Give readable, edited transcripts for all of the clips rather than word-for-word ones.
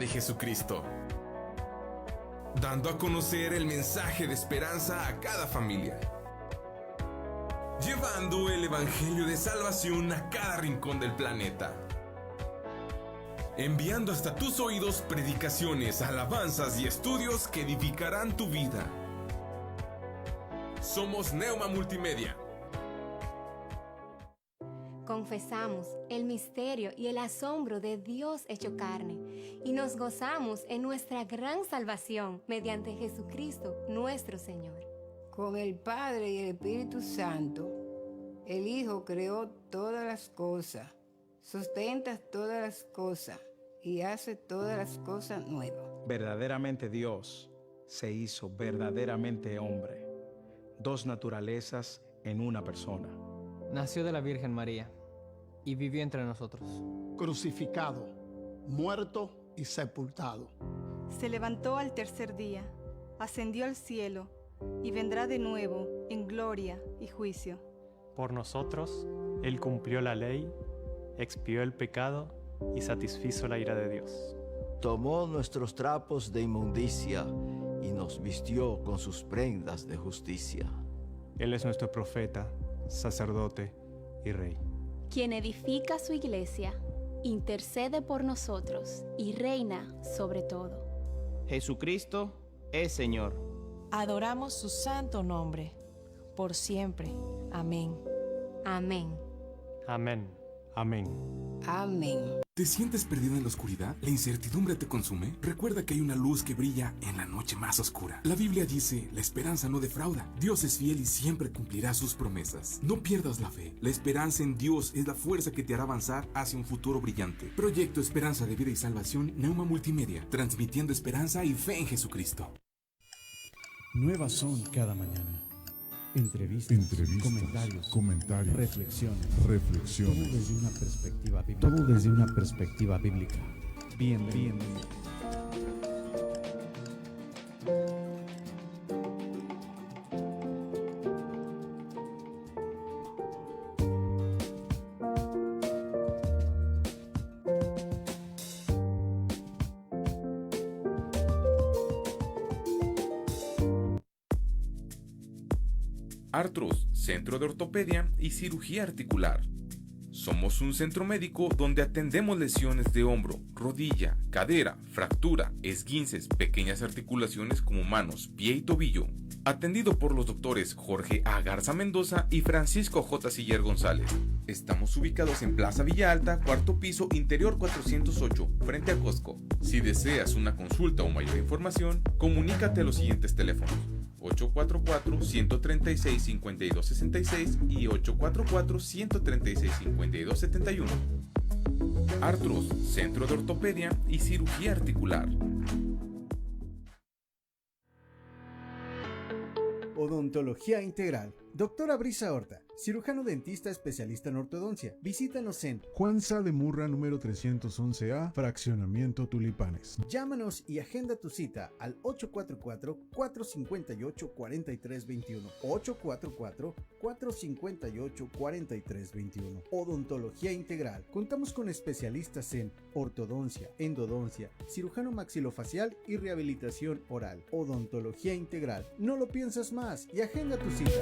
de Jesucristo, dando a conocer el mensaje de esperanza a cada familia, llevando el evangelio de salvación a cada rincón del planeta, enviando hasta tus oídos predicaciones, alabanzas y estudios que edificarán tu vida. Somos Neuma Multimedia. Confesamos el misterio y el asombro de Dios hecho carne y nos gozamos en nuestra gran salvación mediante Jesucristo nuestro Señor. Con el Padre y el Espíritu Santo, el Hijo creó todas las cosas, sustenta todas las cosas y hace todas las cosas nuevas. Verdaderamente Dios se hizo verdaderamente hombre, dos naturalezas en una persona. Nació de la Virgen María y vivió entre nosotros. Crucificado, muerto y sepultado. Se levantó al tercer día, ascendió al cielo y vendrá de nuevo en gloria y juicio. Por nosotros, Él cumplió la ley, expió el pecado y satisfizo la ira de Dios. Tomó nuestros trapos de inmundicia y nos vistió con sus prendas de justicia. Él es nuestro profeta, sacerdote y rey. Quien edifica su iglesia, intercede por nosotros y reina sobre todo. Jesucristo es Señor. Adoramos su santo nombre, por siempre. Amén. Amén. Amén. Amén. Amén. ¿Te sientes perdido en la oscuridad? ¿La incertidumbre te consume? Recuerda que hay una luz que brilla en la noche más oscura. La Biblia dice, la esperanza no defrauda. Dios es fiel y siempre cumplirá sus promesas. No pierdas la fe. La esperanza en Dios es la fuerza que te hará avanzar hacia un futuro brillante. Proyecto Esperanza de Vida y Salvación, Neuma Multimedia, transmitiendo esperanza y fe en Jesucristo. Nuevas son cada mañana. Entrevistas, comentarios, reflexiones. Todo desde una perspectiva bíblica. Bienvenido. Artros, Centro de Ortopedia y Cirugía Articular. Somos un centro médico donde atendemos lesiones de hombro, rodilla, cadera, fractura, esguinces, pequeñas articulaciones como manos, pie y tobillo. Atendido por los doctores Jorge A. Garza Mendoza y Francisco J. Siller González. Estamos ubicados en Plaza Villa Alta, cuarto piso, interior 408, frente a Costco. Si deseas una consulta o mayor información, comunícate a los siguientes teléfonos: 844-136-5266 y 844-136-5271. Artros, Centro de Ortopedia y Cirugía Articular. Odontología Integral. Doctora Brisa Horta, cirujano dentista especialista en ortodoncia. Visítanos en Juan Sá de Murra, número 311A, Fraccionamiento Tulipanes. Llámanos y agenda tu cita al 844-458-4321. 844-458-4321. Odontología Integral. Contamos con especialistas en ortodoncia, endodoncia, cirujano maxilofacial y rehabilitación oral. Odontología Integral. No lo piensas más y agenda tu cita.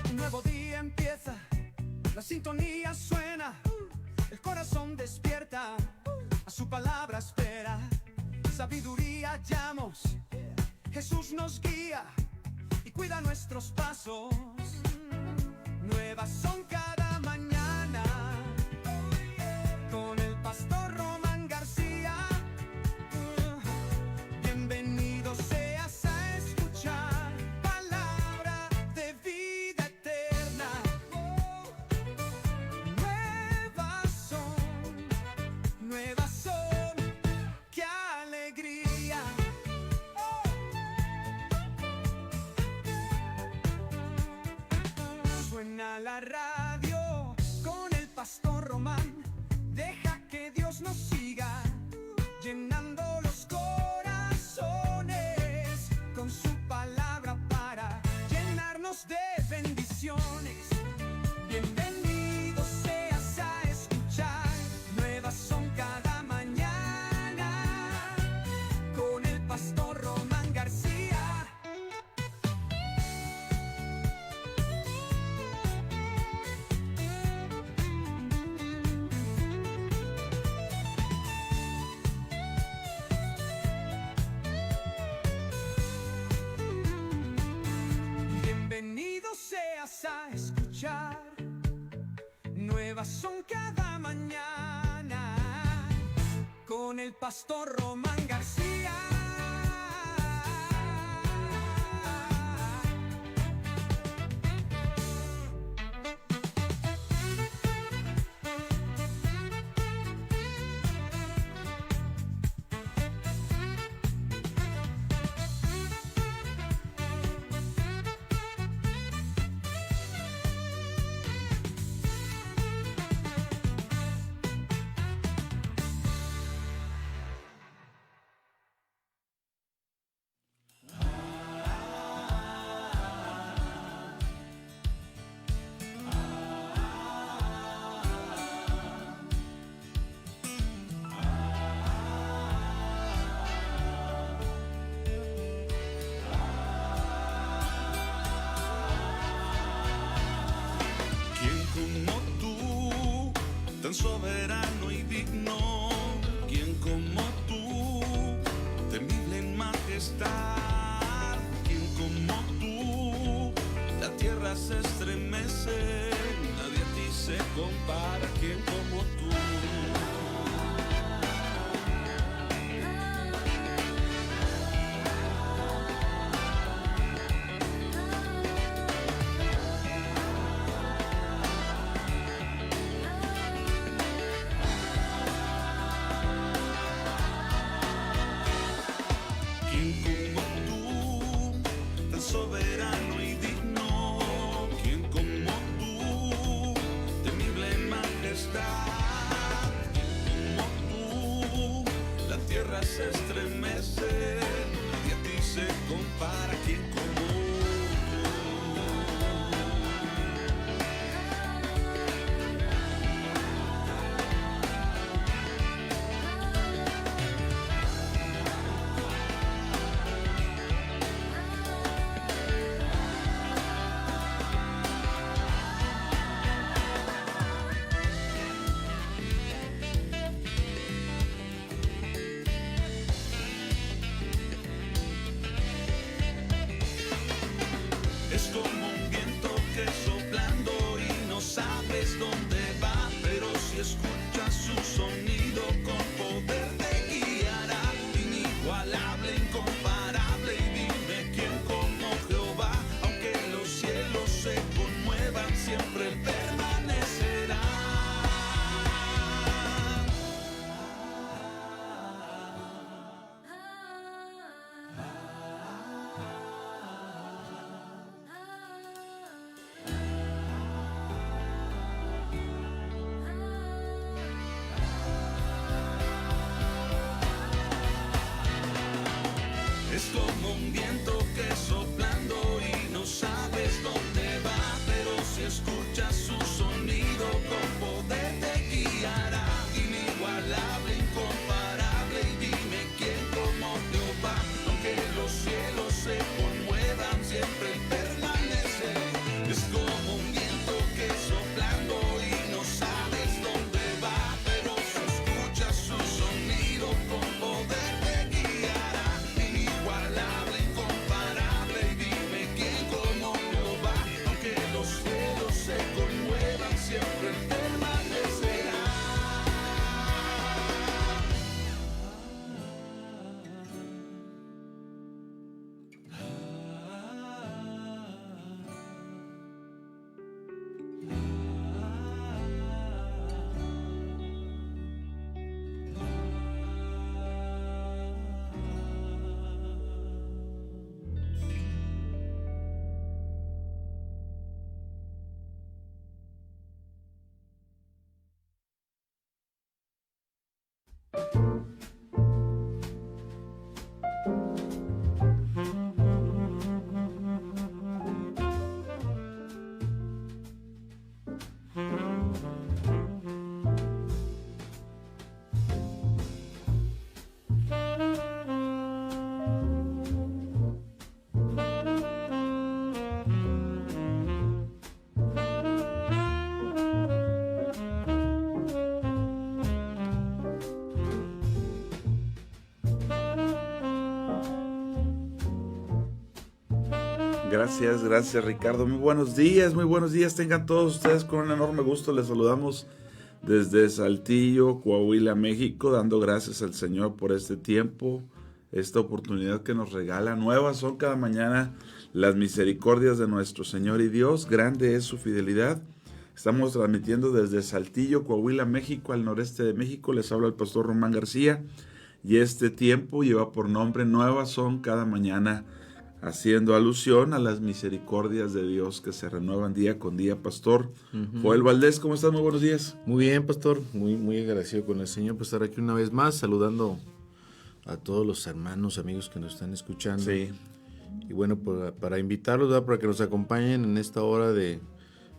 Un nuevo día empieza, la sintonía suena, el corazón despierta, a su palabra espera, sabiduría hallamos, Jesús nos guía y cuida nuestros pasos, nuevas son cada mañana, con el pastor Román García, bienvenido seas a escuchar palabra de vida eterna, nuevas son, qué alegría. Suena la radio nuevas son cada mañana. Con el pastor Román García. Tan soberano y digno, quien como tú, temible en majestad, quien como tú, la tierra se estremece, nadie a ti se compara, quien como tú. Soberano y digno, quien como tú, temible en majestad, quien como tú, la tierra se estremece, y a ti se compara, quien como tú. Es como un viento que soplando y no sabes dónde va, pero si escuchas su sonido con poder te guiará. Inigualable, incomparable, y dime quién como Jehová, aunque los cielos se conmuevan, siempre él permanecerá. Es como un viento que soplando y no sabes dónde va, pero si escuchas su sonido con poder te guiará. Inigualable, incomparable, y dime quién como Jehová, aunque los cielos se conmuevan, siempre él permanece. Es como un viento que soplando y no sabes dónde va, pero si escuchas su sonido con poder te guiará. Inigualable, incomparable, y dime quién como Jehová, aunque los cielos se conmuevan, siempre él permanecerá. Gracias Ricardo. Muy buenos días tengan todos ustedes. Con un enorme gusto les saludamos desde Saltillo, Coahuila, México, dando gracias al Señor por este tiempo, esta oportunidad que nos regala. Nuevas son cada mañana las misericordias de nuestro Señor y Dios. Grande es su fidelidad. Estamos transmitiendo desde Saltillo, Coahuila, México, al noreste de México. Les habla el pastor Román García y este tiempo lleva por nombre Nuevas son cada mañana, haciendo alusión a las misericordias de Dios que se renuevan día con día. Pastor Joel Valdés, ¿cómo estás? Muy buenos días. Muy bien, pastor. Muy agradecido con el Señor por estar aquí una vez más, saludando a todos los hermanos, amigos que nos están escuchando. Sí. Y bueno, para invitarlos, ¿verdad?, para que nos acompañen en esta hora de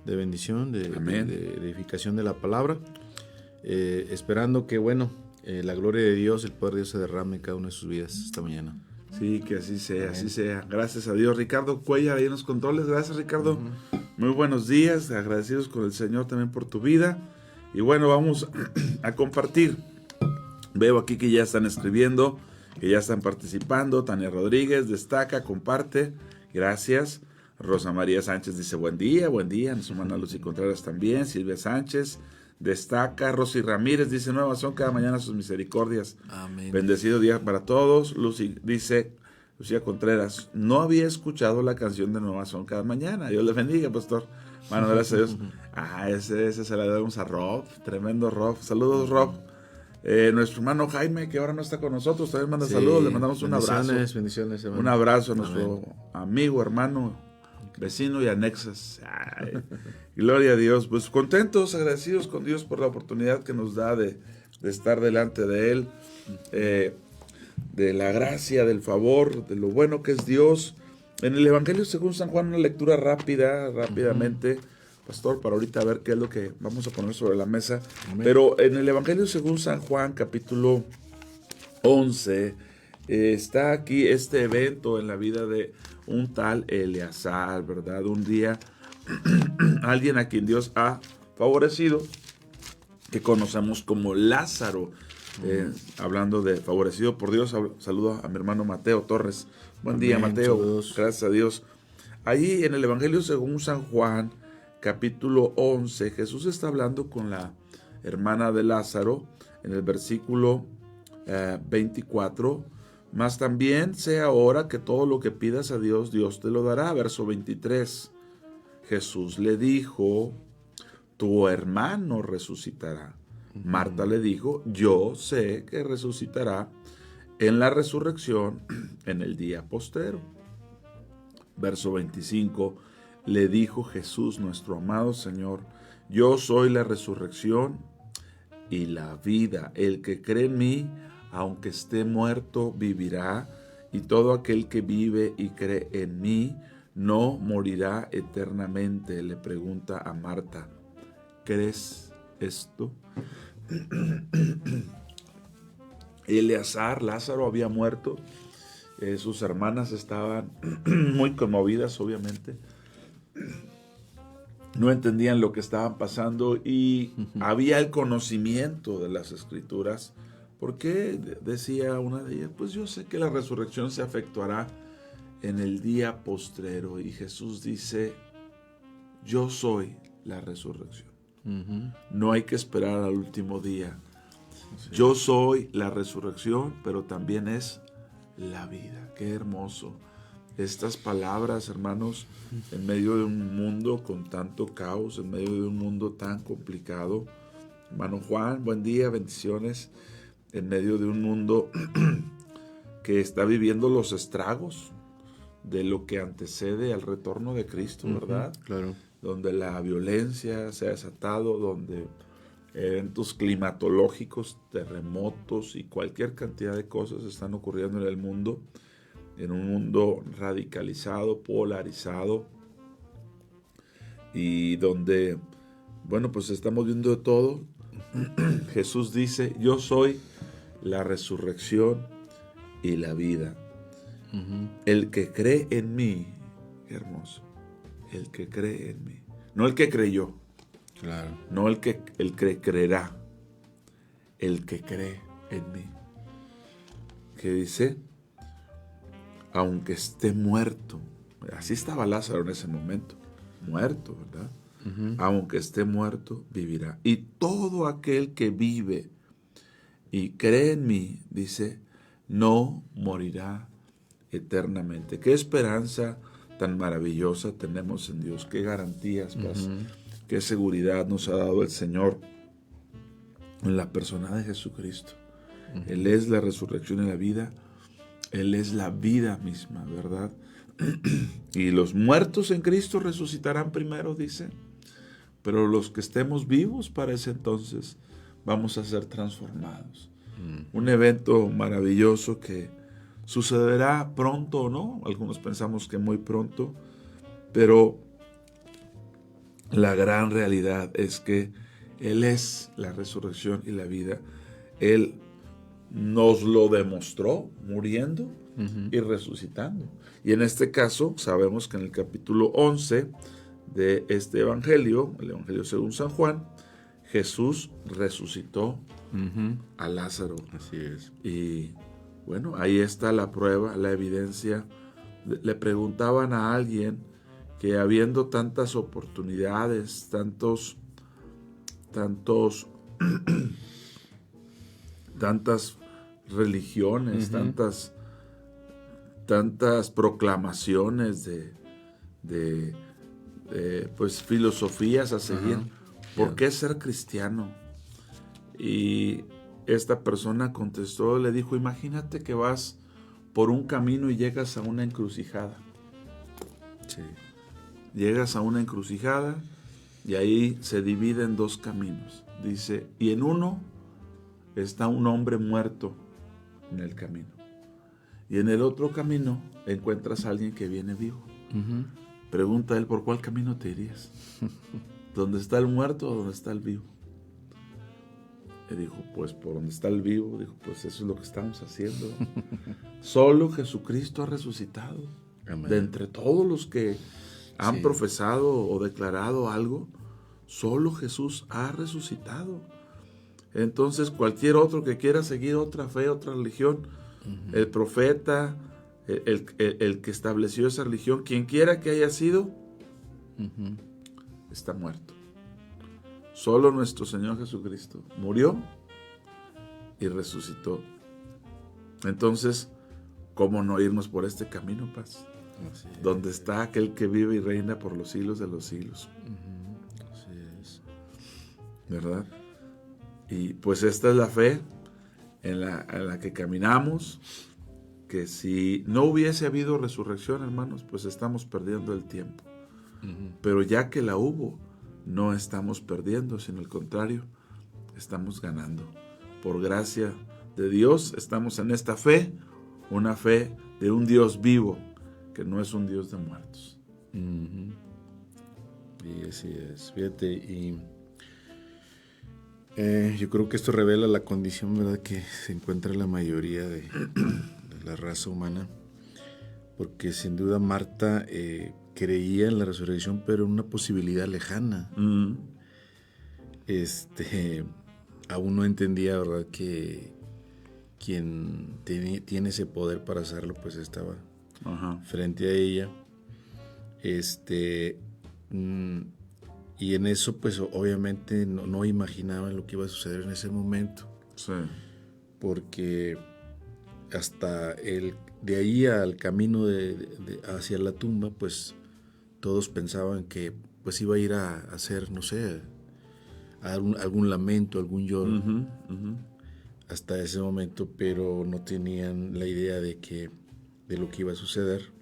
bendición, de edificación de la palabra, esperando que, la gloria de Dios, el poder de Dios se derrame en cada una de sus vidas esta mañana. Sí, que así sea, así sea. Gracias a Dios. Ricardo Cuellar ahí en los controles. Gracias, Ricardo. Muy buenos días. Agradecidos con el Señor también por tu vida. Y bueno, vamos a compartir. Veo aquí que ya están escribiendo, que ya están participando. Tania Rodríguez destaca, comparte. Gracias. Rosa María Sánchez dice buen día. Nuestra hermana Lucy Contreras también. Silvia Sánchez destaca. Rosy Ramírez dice nuevas son cada mañana sus misericordias. Amén. Bendecido día para todos. Lucía Contreras, no había escuchado la canción de nuevas son cada mañana. Dios le bendiga, pastor. Bueno, gracias a Dios. Ese se la damos a Rob. Tremendo Rob. Saludos, Rob. Nuestro hermano Jaime, que ahora no está con nosotros, también manda saludos. Le mandamos un abrazo. Bendiciones, hermano. Un abrazo a nuestro amigo, hermano, vecino y anexas. Gloria a Dios. Pues contentos, agradecidos con Dios por la oportunidad que nos da de estar delante de Él, de la gracia, del favor, de lo bueno que es Dios. En el Evangelio según San Juan, una lectura rápidamente, pastor, para ahorita ver qué es lo que vamos a poner sobre la mesa. Amén. Pero en el Evangelio según San Juan, capítulo 11, está aquí este evento en la vida de un tal Eleazar, ¿verdad? Un día, alguien a quien Dios ha favorecido, que conocemos como Lázaro. Hablando de favorecido por Dios, saludo a mi hermano Mateo Torres. Buen día, Mateo. Saludos. Gracias a Dios. Ahí en el Evangelio según San Juan, capítulo 11, Jesús está hablando con la hermana de Lázaro en el versículo 24. Mas también sé ahora que todo lo que pidas a Dios, Dios te lo dará. Verso 23. Jesús le dijo, tu hermano resucitará. Marta le dijo, yo sé que resucitará en la resurrección en el día postrero. Verso 25, le dijo Jesús, nuestro amado Señor, yo soy la resurrección y la vida. El que cree en mí, aunque esté muerto, vivirá, y todo aquel que vive y cree en mí no morirá eternamente. Le pregunta a Marta, ¿crees esto? Eleazar, Lázaro, había muerto. Sus hermanas estaban muy conmovidas, obviamente. No entendían lo que estaban pasando y había el conocimiento de las Escrituras. Porque decía una de ellas, pues yo sé que la resurrección se efectuará en el día postrero. Y Jesús dice, yo soy la resurrección. No hay que esperar al último día. Sí. Yo soy la resurrección, pero también es la vida. Qué hermoso. Estas palabras, hermanos, en medio de un mundo con tanto caos, en medio de un mundo tan complicado. Hermano Juan, buen día, bendiciones. En medio de un mundo que está viviendo los estragos de lo que antecede al retorno de Cristo, ¿verdad? Claro. Donde la violencia se ha desatado, donde eventos climatológicos, terremotos y cualquier cantidad de cosas están ocurriendo en el mundo, en un mundo radicalizado, polarizado, y donde, pues estamos viendo de todo. Jesús dice, yo soy la resurrección y la vida. El que cree en mí, qué hermoso, el que cree en mí, no el que creyó, claro, no el que creerá, el que cree en mí, que dice, aunque esté muerto, Así estaba Lázaro en ese momento, muerto, ¿verdad? Aunque esté muerto, vivirá. Y todo aquel que vive y cree en mí, dice, no morirá eternamente. Qué esperanza tan maravillosa tenemos en Dios, qué garantías, qué seguridad nos ha dado el Señor en la persona de Jesucristo. Él es la resurrección y la vida, Él es la vida misma, ¿verdad? Y los muertos en Cristo resucitarán primero, dice, pero los que estemos vivos para ese entonces vamos a ser transformados. Un evento maravilloso que sucederá pronto o no, algunos pensamos que muy pronto, pero la gran realidad es que Él es la resurrección y la vida. Él nos lo demostró muriendo y resucitando. Y en este caso sabemos que en el capítulo 11 de este evangelio, el evangelio según San Juan, Jesús resucitó a Lázaro. Así es. Y bueno, ahí está la prueba, la evidencia. Le preguntaban a alguien que habiendo tantas oportunidades, tantas religiones, tantas proclamaciones de pues filosofías a seguir, ¿por qué ser cristiano? Y esta persona contestó, le dijo, imagínate que vas por un camino y llegas a una encrucijada. Sí. Llegas a una encrucijada y ahí se divide en dos caminos. Dice, y en uno está un hombre muerto en el camino. Y en el otro camino encuentras a alguien que viene vivo. Pregunta él, ¿por cuál camino te irías? ¿Dónde está el muerto o dónde está el vivo? Y dijo, pues por donde está el vivo. Dijo, pues eso es lo que estamos haciendo. Solo Jesucristo ha resucitado. Amén. De entre todos los que han profesado o declarado algo, solo Jesús ha resucitado. Entonces cualquier otro que quiera seguir otra fe, otra religión, el profeta, el que estableció esa religión, quien quiera que haya sido, está muerto. Solo nuestro Señor Jesucristo murió y resucitó. Entonces, ¿cómo no irnos por este camino, Paz? Donde está aquel que vive y reina por los siglos de los siglos. Así es. ¿Verdad? Y pues esta es la fe en la que caminamos, que si no hubiese habido resurrección, hermanos, pues estamos perdiendo el tiempo. Pero ya que la hubo, no estamos perdiendo, sino al contrario, estamos ganando. Por gracia de Dios, estamos en esta fe, una fe de un Dios vivo, que no es un Dios de muertos. Y así es, fíjate, y yo creo que esto revela la condición, ¿verdad?, que se encuentra la mayoría de la raza humana, porque sin duda Marta creía en la resurrección, pero en una posibilidad lejana. Aún no entendía, ¿verdad?, que quien tiene ese poder para hacerlo, pues estaba frente a ella. Y en eso, pues obviamente no imaginaban lo que iba a suceder en ese momento. Sí. Porque hasta de ahí al camino hacia la tumba, pues todos pensaban que pues iba a ir a hacer, no sé, algún lamento, algún lloro. Hasta ese momento, pero no tenían la idea de lo que iba a suceder.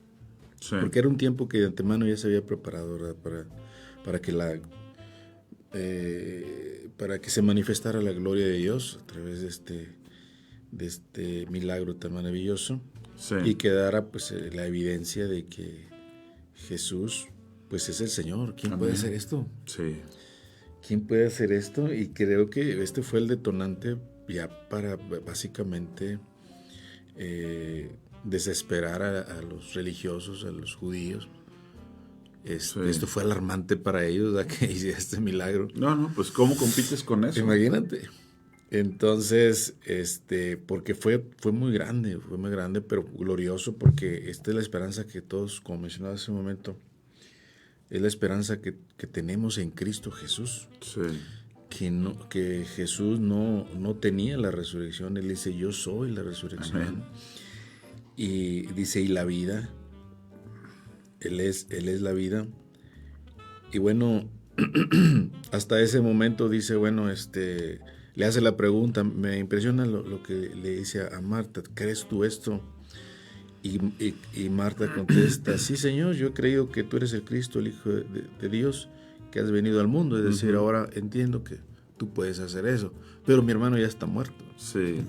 Sí. Porque era un tiempo que de antemano ya se había preparado, ¿verdad?, para que se manifestara la gloria de Dios a través de este milagro tan maravilloso. Sí. Y quedara pues la evidencia de que Jesús pues es el Señor. ¿Quién puede hacer esto? Sí. ¿Quién puede hacer esto? Y creo que este fue el detonante ya para básicamente desesperar a los religiosos, a los judíos. Esto fue alarmante para ellos, ¿verdad?, que hiciera este milagro. No, pues ¿cómo compites con eso? Imagínate. Entonces, porque fue muy grande, pero glorioso, porque esta es la esperanza que todos, como mencionaba hace un momento, es la esperanza que tenemos en Cristo Jesús. Sí. Que Jesús no tenía la resurrección. Él dice, yo soy la resurrección. Amén. Y dice, y la vida. Él es la vida. Y bueno, hasta ese momento dice, bueno, le hace la pregunta, me impresiona lo que le dice a Marta, ¿crees tú esto? Y Marta contesta, sí, Señor, yo he creído que tú eres el Cristo, el Hijo de Dios, que has venido al mundo. Es decir, ahora entiendo que tú puedes hacer eso, pero mi hermano ya está muerto. Sí.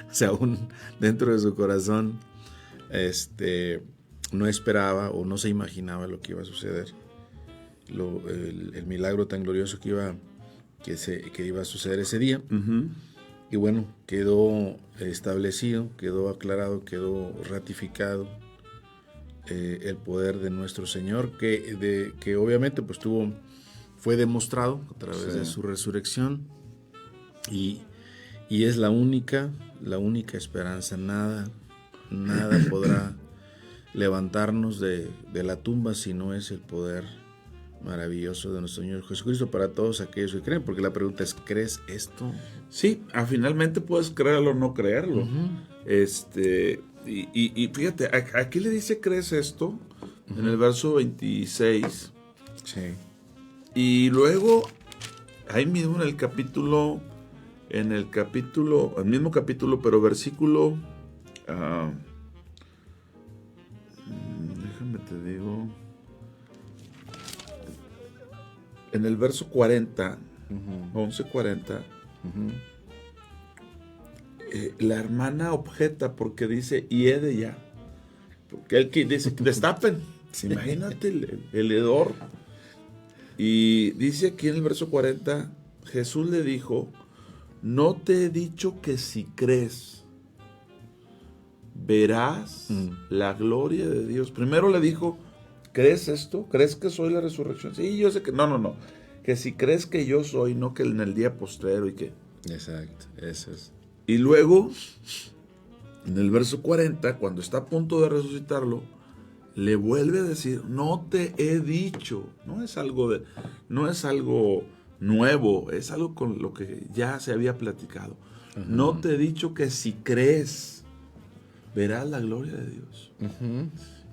O sea, aún dentro de su corazón, no esperaba o no se imaginaba lo que iba a suceder. El milagro tan glorioso que iba a suceder ese día. Y bueno, quedó establecido, quedó aclarado, quedó ratificado el poder de nuestro Señor, que obviamente pues fue demostrado a través de su resurrección, y es la única esperanza. Nada podrá levantarnos de la tumba si no es el poder maravilloso de nuestro Señor Jesucristo para todos aquellos que creen, porque la pregunta es, ¿crees esto? Sí, finalmente puedes creerlo o no creerlo. Y fíjate, aquí le dice, ¿crees esto? En el verso 26. Sí. Y luego, ahí mismo el mismo capítulo, pero versículo, déjame te digo, en el verso 40, 11:40, la hermana objeta porque dice, y he de ya. Porque él dice, destapen. Imagínate el hedor. Y dice aquí en el verso 40, Jesús le dijo, no te he dicho que si crees, verás la gloria de Dios. Primero le dijo, ¿crees esto? ¿Crees que soy la resurrección? Sí, yo sé que... No. Que si crees que yo soy, no que en el día postrero y que... Exacto, eso es. Y luego, en el verso 40, cuando está a punto de resucitarlo, le vuelve a decir, no te he dicho. No es algo nuevo, es algo con lo que ya se había platicado. No te he dicho que si crees, verás la gloria de Dios.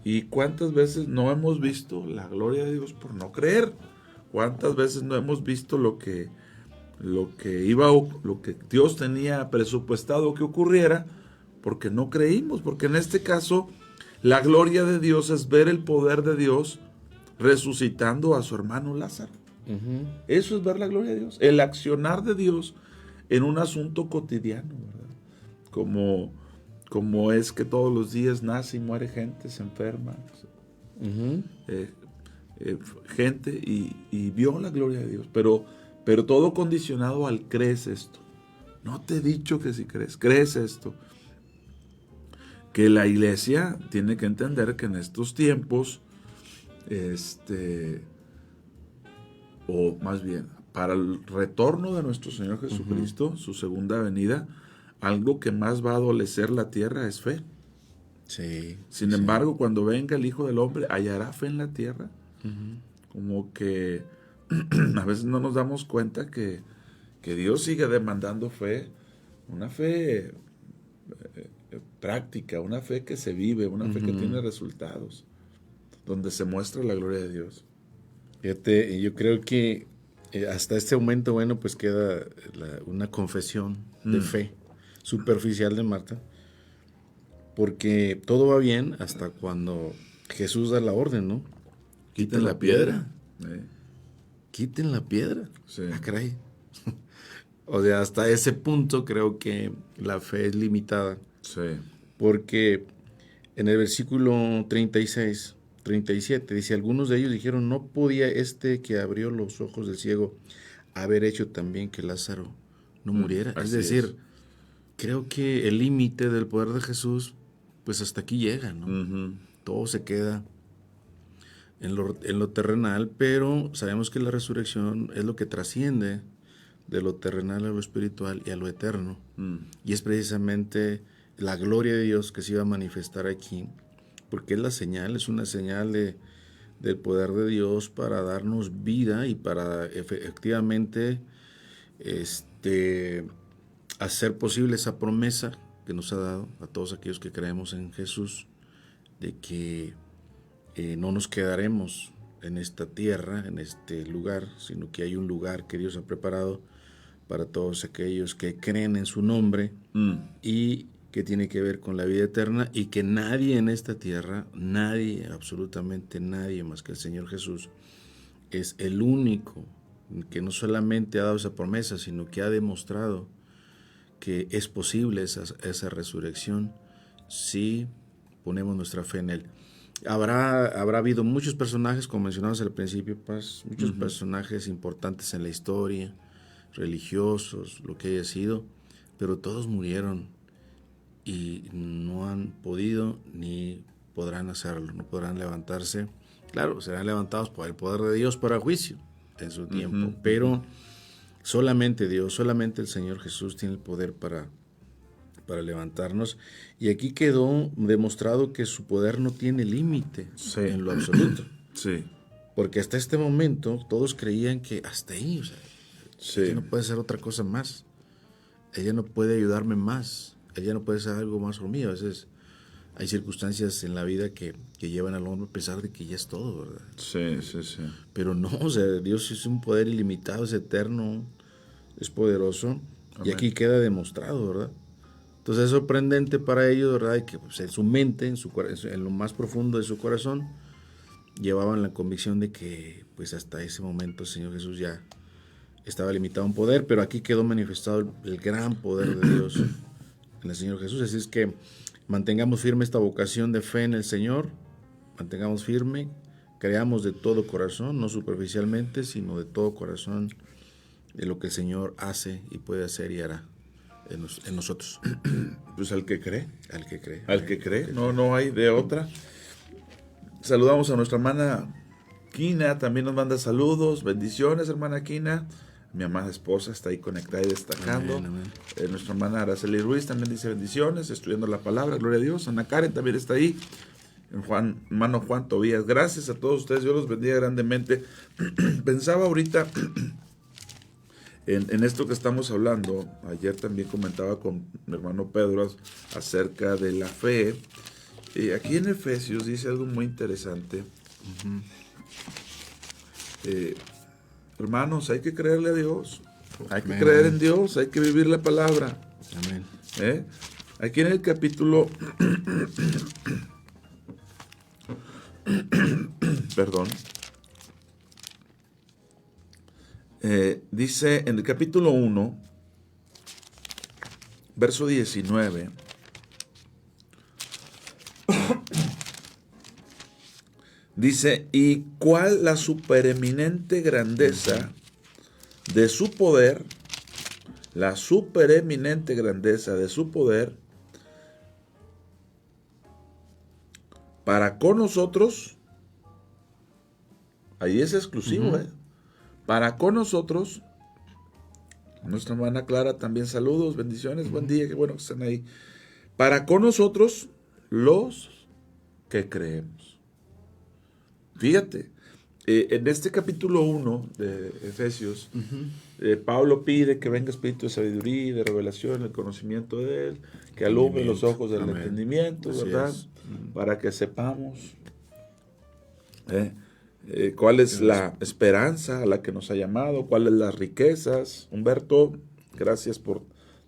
¿Y cuántas veces no hemos visto la gloria de Dios por no creer? ¿Cuántas veces no hemos visto lo que Dios tenía presupuestado que ocurriera porque no creímos? Porque en este caso, la gloria de Dios es ver el poder de Dios resucitando a su hermano Lázaro. Eso es ver la gloria de Dios, el accionar de Dios en un asunto cotidiano, ¿verdad? Como es que todos los días nace y muere gente, se enferma, gente, y vio la gloria de Dios, pero todo condicionado al crees esto. No te he dicho que si crees esto. Que la iglesia tiene que entender que en estos tiempos, o más bien, para el retorno de nuestro Señor Jesucristo, su segunda venida, algo que más va a adolecer la tierra es fe. Sí. Sin embargo, cuando venga el Hijo del Hombre, ¿hallará fe en la tierra? Como que a veces no nos damos cuenta que Dios sigue demandando fe, una fe práctica, una fe que se vive, una fe que tiene resultados, donde se muestra la gloria de Dios. Fíjate, yo creo que hasta este momento, bueno, pues queda una confesión de fe superficial de Marta, porque todo va bien hasta cuando Jesús da la orden, ¿no? Quiten la piedra. Quiten la piedra. Sí. Ah, caray. O sea, hasta ese punto creo que la fe es limitada. Sí. Porque en el versículo 37 dice, algunos de ellos dijeron, no podía que abrió los ojos del ciego haber hecho también que Lázaro no muriera. Es decir, creo que el límite del poder de Jesús, pues hasta aquí llega, ¿no? Todo se queda en lo terrenal, pero sabemos que la resurrección es lo que trasciende de lo terrenal a lo espiritual y a lo eterno. Y es precisamente la gloria de Dios que se iba a manifestar aquí, porque es la señal, es una señal del poder de Dios para darnos vida y para efectivamente hacer posible esa promesa que nos ha dado a todos aquellos que creemos en Jesús, de que no nos quedaremos en esta tierra, en este lugar, sino que hay un lugar que Dios ha preparado para todos aquellos que creen en su nombre y que tiene que ver con la vida eterna, y que nadie en esta tierra, nadie, absolutamente nadie más que el Señor Jesús, es el único que no solamente ha dado esa promesa, sino que ha demostrado que es posible esa resurrección si ponemos nuestra fe en Él. Habrá habido muchos personajes, como mencionamos al principio, Paz, muchos personajes importantes en la historia, religiosos, lo que haya sido, pero todos murieron y no han podido ni podrán hacerlo, no podrán levantarse. Claro, serán levantados por el poder de Dios para juicio en su tiempo, pero solamente Dios, solamente el Señor Jesús tiene el poder para levantarnos, y aquí quedó demostrado que su poder no tiene límite en lo absoluto. Sí. Porque hasta este momento todos creían que hasta ahí, o sea, ella no puede hacer otra cosa más, ella no puede ayudarme más, ella no puede hacer algo más por mí. A veces hay circunstancias en la vida que llevan al hombre a pensar de que ya es todo, ¿verdad? Sí. Pero no, o sea, Dios es un poder ilimitado, es eterno, es poderoso. Amén. Y aquí queda demostrado, ¿verdad? Entonces es sorprendente para ellos, ¿verdad? Que pues, en su mente, en lo más profundo de su corazón, llevaban la convicción de que pues hasta ese momento el Señor Jesús ya estaba limitado en poder, pero aquí quedó manifestado el gran poder de Dios en el Señor Jesús. Así es que mantengamos firme esta vocación de fe en el Señor, mantengamos firme, creamos de todo corazón, no superficialmente, sino de todo corazón, de lo que el Señor hace y puede hacer y hará en nosotros. Pues al que cree. Al que cree. Al que cree. No hay de otra. Saludamos a nuestra hermana Quina, también nos manda saludos, bendiciones, hermana Quina. Mi amada esposa está ahí conectada y destacando. Amén. Nuestra hermana Araceli Ruiz también dice bendiciones, estudiando la palabra, gloria a Dios. Ana Karen también está ahí. Hermano Juan Tobías, gracias a todos ustedes, Dios los bendiga grandemente. Pensaba ahorita en esto que estamos hablando. Ayer también comentaba con mi hermano Pedro acerca de la fe. Aquí en Efesios dice algo muy interesante. Hermanos, hay que creerle a Dios, hay que creer en Dios, hay que vivir la palabra. Amén. Aquí en el capítulo perdón, dice en el capítulo 1, verso 19, dice, y cuál la supereminente grandeza de su poder, la supereminente grandeza de su poder, para con nosotros, ahí es exclusivo, para con nosotros, nuestra hermana Clara también saludos, bendiciones, buen día, qué bueno que están ahí, para con nosotros los que creemos. Fíjate, en este capítulo 1 de Efesios, Pablo pide que venga espíritu de sabiduría y de revelación, el conocimiento de Él, que alumbre los ojos del entendimiento, ¿verdad? Para que sepamos cuál es la esperanza a la que nos ha llamado, cuáles las riquezas. Humberto, gracias por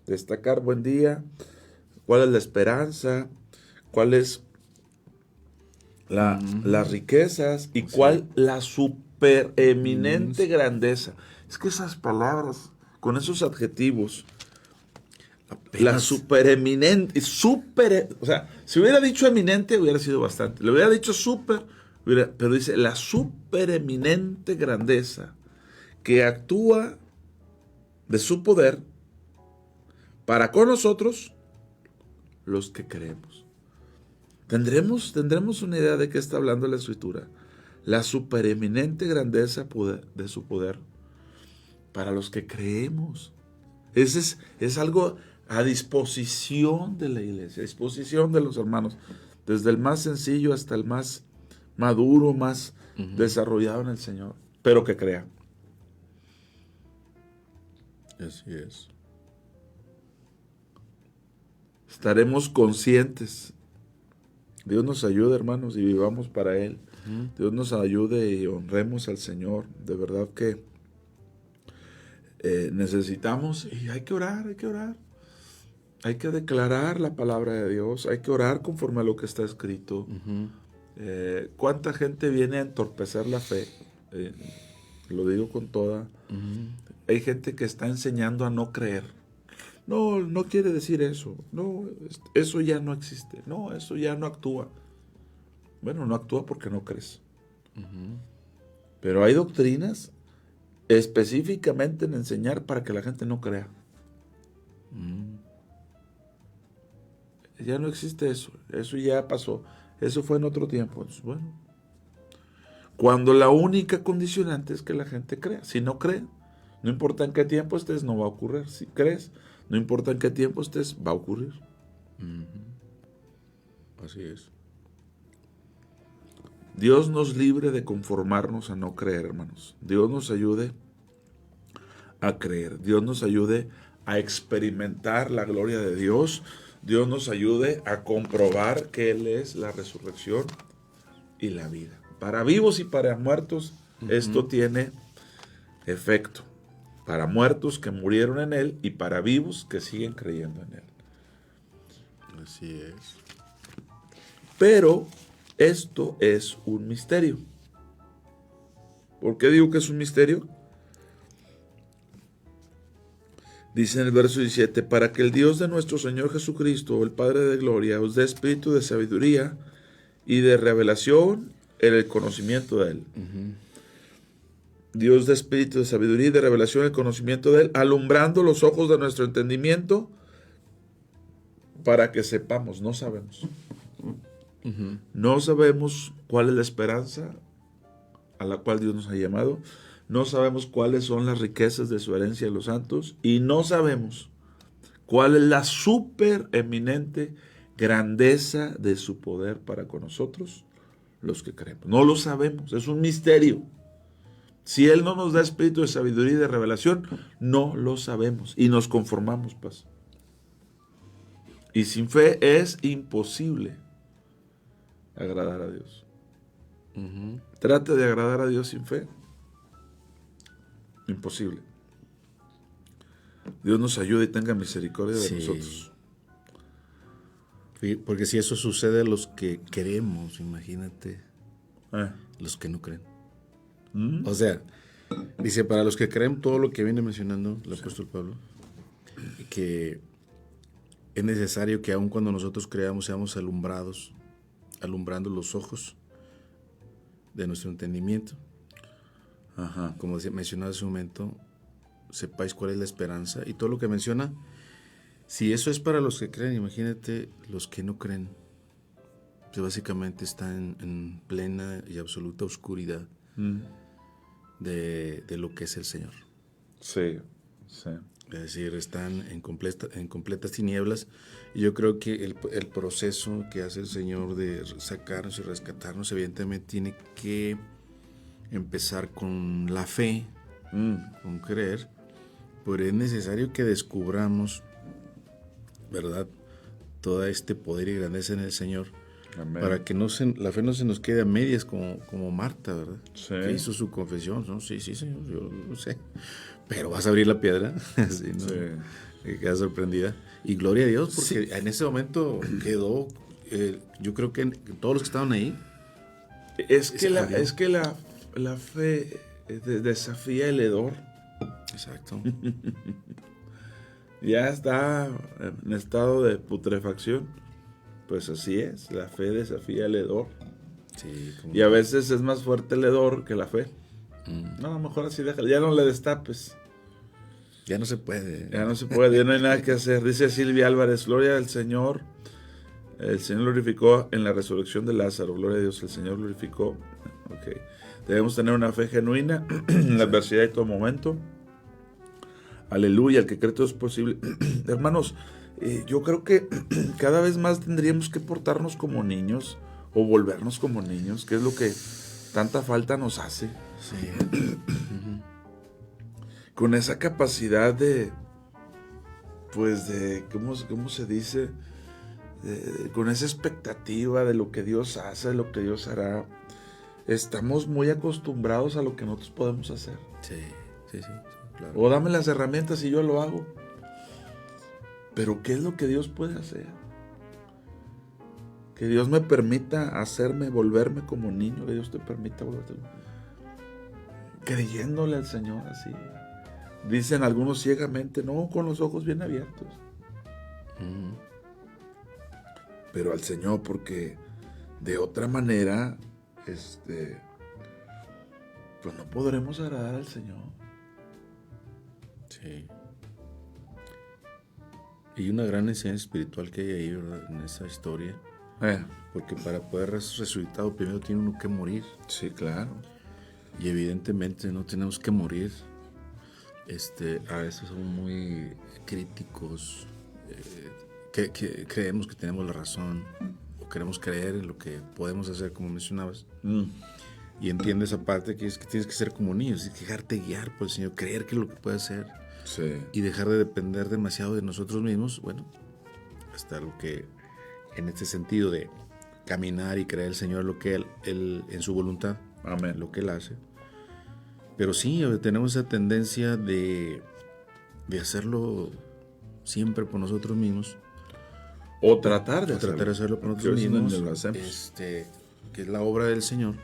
destacar, buen día. ¿Cuál es la esperanza? ¿Cuál es las riquezas? ¿Y cuál la supereminente grandeza? Es que esas palabras, con esos adjetivos, la supereminente, o sea, si hubiera dicho eminente hubiera sido bastante. Le hubiera dicho super, pero dice la supereminente grandeza que actúa de su poder para con nosotros los que creemos. ¿Tendremos una idea de qué está hablando la Escritura? La supereminente grandeza de su poder. para los que creemos. Es algo a disposición de la iglesia, a disposición de los hermanos, desde el más sencillo hasta el más maduro, más desarrollado en el Señor, pero que crean. Así es. Estaremos conscientes. Dios nos ayude, hermanos, y vivamos para Él. Dios nos ayude y honremos al Señor. De verdad que necesitamos, y hay que orar, hay que orar. Hay que declarar la palabra de Dios, hay que orar conforme a lo que está escrito. ¿Cuánta gente viene a entorpecer la fe? Lo digo con toda. Hay gente que está enseñando a no creer. No, no quiere decir eso. No, eso ya no existe. No, eso ya no actúa. Bueno, no actúa porque no crees. Pero hay doctrinas específicamente en enseñar para que la gente no crea. Ya no existe eso. Eso ya pasó. Eso fue en otro tiempo. Entonces, bueno. Cuando la única condicionante es que la gente crea. Si no cree, no importa en qué tiempo estés, no va a ocurrir. Si crees, no importa en qué tiempo estés, va a ocurrir. Así es. Dios nos libre de conformarnos a no creer, hermanos. Dios nos ayude a creer. Dios nos ayude a experimentar la gloria de Dios. Dios nos ayude a comprobar que Él es la resurrección y la vida. Para vivos y para muertos, esto tiene efecto. Para muertos que murieron en Él y para vivos que siguen creyendo en Él. Así es. Pero esto es un misterio. ¿Por qué digo que es un misterio? Dice en el verso 17, para que el Dios de nuestro Señor Jesucristo, el Padre de gloria, os dé espíritu de sabiduría y de revelación en el conocimiento de Él. Dios de espíritu de sabiduría y de revelación en el conocimiento de Él, alumbrando los ojos de nuestro entendimiento para que sepamos, no sabemos. No sabemos cuál es la esperanza a la cual Dios nos ha llamado. No sabemos cuáles son las riquezas de su herencia de los santos. Y no sabemos cuál es la supereminente grandeza de su poder para con nosotros, los que creemos. No lo sabemos, es un misterio. Si Él no nos da espíritu de sabiduría y de revelación, no lo sabemos y nos conformamos, paz. Y sin fe es imposible agradar a Dios. Trate de agradar a Dios sin fe. Imposible. Dios nos ayude y tenga misericordia de nosotros. Porque si eso sucede a los que queremos, imagínate, los que no creen. O sea, dice, para los que creen todo lo que viene mencionando el apóstol Pablo, que es necesario que aun cuando nosotros creamos, seamos alumbrando los ojos de nuestro entendimiento. Como mencionaba hace un momento, sepáis cuál es la esperanza y todo lo que menciona. Si eso es para los que creen, imagínate los que no creen, que básicamente están en plena y absoluta oscuridad de lo que es el Señor. Sí. Es decir, están en completas tinieblas. Y yo creo que el proceso que hace el Señor de sacarnos y rescatarnos, evidentemente tiene que empezar con la fe, con creer, pero es necesario que descubramos, ¿verdad?, todo este poder y grandeza en el Señor. Amén. Para que la fe no se nos quede a medias como Marta, ¿verdad? Sí. Que hizo su confesión, ¿no? Sí, Señor, yo lo sé. Pero vas a abrir la piedra. Sí, ¿no? Sí. Y queda sorprendida. Y gloria a Dios, porque en ese momento quedó, yo creo que todos los que estaban ahí. Es que la fe desafía el hedor. Exacto. Ya está en estado de putrefacción. Pues así es, la fe desafía el hedor. Sí, y a veces es más fuerte el hedor que la fe. No, mejor así déjalo, ya no le destapes. Ya no se puede. Ya no se puede, ya no hay nada que hacer. Dice Silvia Álvarez, gloria al Señor. El Señor glorificó en la resurrección de Lázaro. Gloria a Dios, el Señor glorificó. Okay. Debemos tener una fe genuina en la adversidad de todo momento. Aleluya, el que cree todo es posible. Hermanos, yo creo que cada vez más tendríamos que portarnos como niños o volvernos como niños, que es lo que tanta falta nos hace. Sí. Con esa capacidad de, pues de, ¿cómo se dice? Con esa expectativa de lo que Dios hace, de lo que Dios hará. Estamos muy acostumbrados a lo que nosotros podemos hacer. Sí, claro. O dame las herramientas y yo lo hago. Pero ¿qué es lo que Dios puede hacer? Que Dios me permita hacerme, volverme como niño, que Dios te permita volverte creyéndole al Señor así. Dicen algunos ciegamente, no, con los ojos bien abiertos. Pero al Señor, porque de otra manera, pues no podremos agradar al Señor. Sí. Y una gran enseñanza espiritual que hay ahí, ¿verdad? En esa historia. Porque para poder resucitar, primero tiene uno que morir. Sí, claro. Y evidentemente no tenemos que morir. A veces somos muy críticos. Creemos que tenemos la razón. O queremos creer en lo que podemos hacer, como mencionabas. Y entiende esa parte que es que tienes que ser como niños. Es dejarte guiar por el Señor. Creer que es lo que puede hacer. Sí. Y dejar de depender demasiado de nosotros mismos. Bueno, hasta lo que en este sentido de caminar y creer el Señor lo que él en su voluntad. Amén. Lo que Él hace. Pero sí, tenemos esa tendencia de hacerlo siempre por nosotros mismos. O tratar de hacerlo por nosotros mismos. Que es la obra del Señor.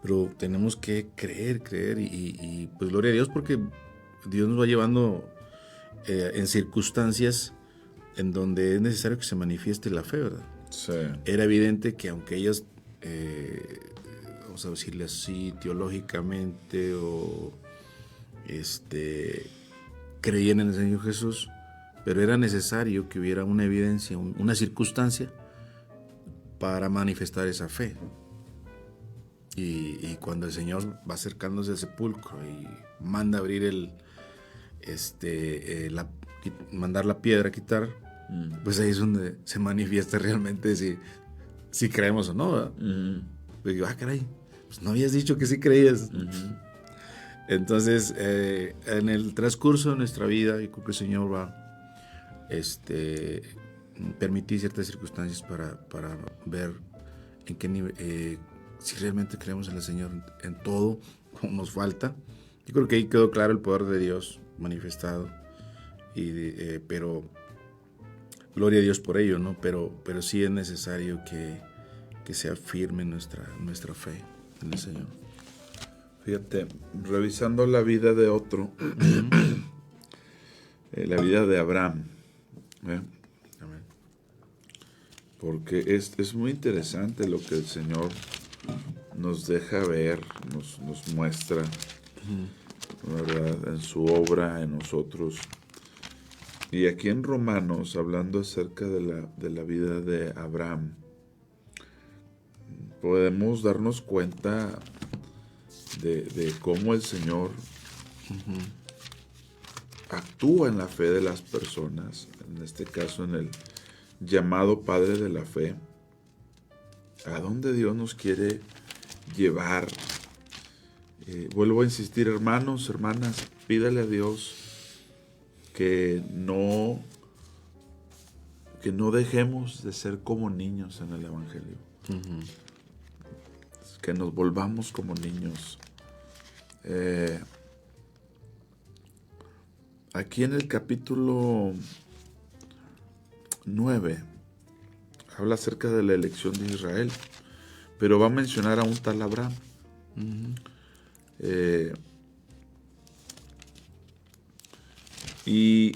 Pero tenemos que creer y pues gloria a Dios, porque Dios nos va llevando en circunstancias en donde es necesario que se manifieste la fe, ¿verdad? Sí. Era evidente que aunque ellas vamos a decirle así, teológicamente o creían en el Señor Jesús, pero era necesario que hubiera una evidencia, una circunstancia para manifestar esa fe. Y cuando el Señor va acercándose al sepulcro y manda abrir mandar la piedra a quitar, pues ahí es donde se manifiesta realmente si creemos o no, ¿verdad? Pues digo, caray, pues no habías dicho que sí creías. Entonces, en el transcurso de nuestra vida, yo creo que el Señor va a permitir ciertas circunstancias para ver en qué nivel, si realmente creemos en el Señor en todo, como nos falta. Yo creo que ahí quedó claro el poder de Dios manifestado, pero gloria a Dios por ello, ¿no? Pero sí es necesario que sea firme nuestra fe en el Señor. Fíjate, revisando la vida de otro, la vida de Abraham, porque es muy interesante lo que el Señor nos deja ver, nos muestra, ¿verdad? En su obra, en nosotros. Y aquí en Romanos, hablando acerca de la vida de Abraham, podemos darnos cuenta de cómo el Señor actúa en la fe de las personas, en este caso en el llamado Padre de la Fe, a dónde Dios nos quiere llevar. Vuelvo a insistir, hermanos, hermanas, pídale a Dios que no dejemos de ser como niños en el Evangelio. Que nos volvamos como niños. Aquí en el capítulo 9 habla acerca de la elección de Israel, pero va a mencionar a un tal Abraham. Y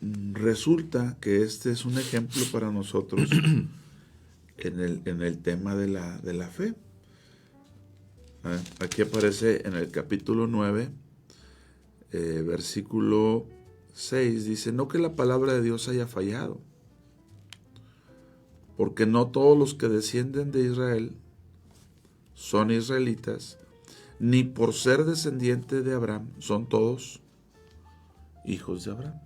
resulta que este es un ejemplo para nosotros en el tema de la fe. Aquí aparece en el capítulo 9, versículo 6, dice: no que la palabra de Dios haya fallado, porque no todos los que descienden de Israel son israelitas, ni por ser descendiente de Abraham son todos hijos de Abraham.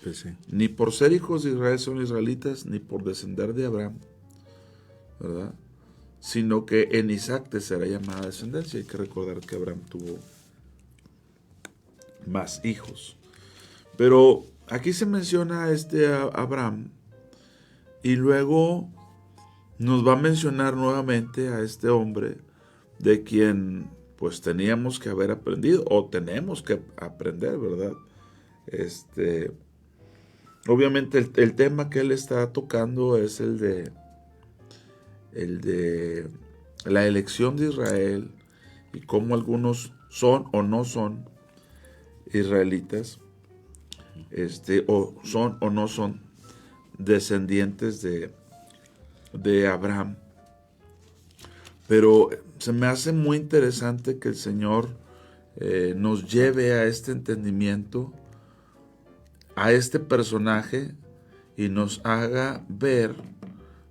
Pues sí. Ni por ser hijos de Israel son israelitas, ni por descender de Abraham, ¿verdad? Sino que en Isaac te será llamada descendencia. Hay que recordar que Abraham tuvo más hijos. Pero aquí se menciona a Abraham y luego nos va a mencionar nuevamente a este hombre de quien pues teníamos que haber aprendido o tenemos que aprender, ¿verdad? Obviamente el tema que él está tocando es el de la elección de Israel y cómo algunos son o no son israelitas, o son o no son descendientes de Abraham. Pero se me hace muy interesante que el Señor nos lleve a este entendimiento, a este personaje, y nos haga ver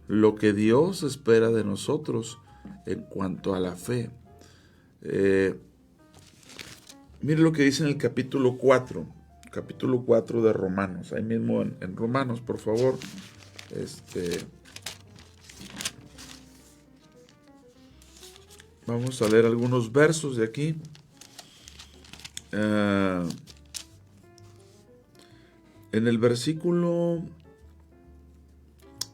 lo que Dios espera de nosotros en cuanto a la fe. Mire lo que dice en el capítulo 4 de Romanos, ahí mismo en Romanos, por favor. Vamos a leer algunos versos de aquí. En el versículo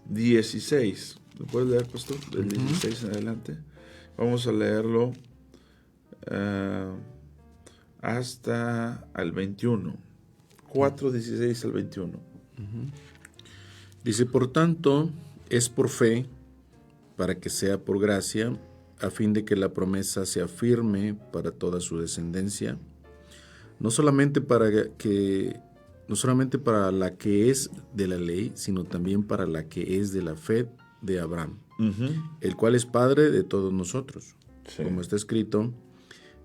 16, ¿lo puedes leer, pastor? Del 16 en adelante. Vamos a leerlo hasta el 21. 4, 16 al 21. Dice, por tanto, es por fe, para que sea por gracia, a fin de que la promesa sea firme para toda su descendencia, no solamente para la que es de la ley, sino también para la que es de la fe de Abraham, el cual es padre de todos nosotros. Sí. Como está escrito,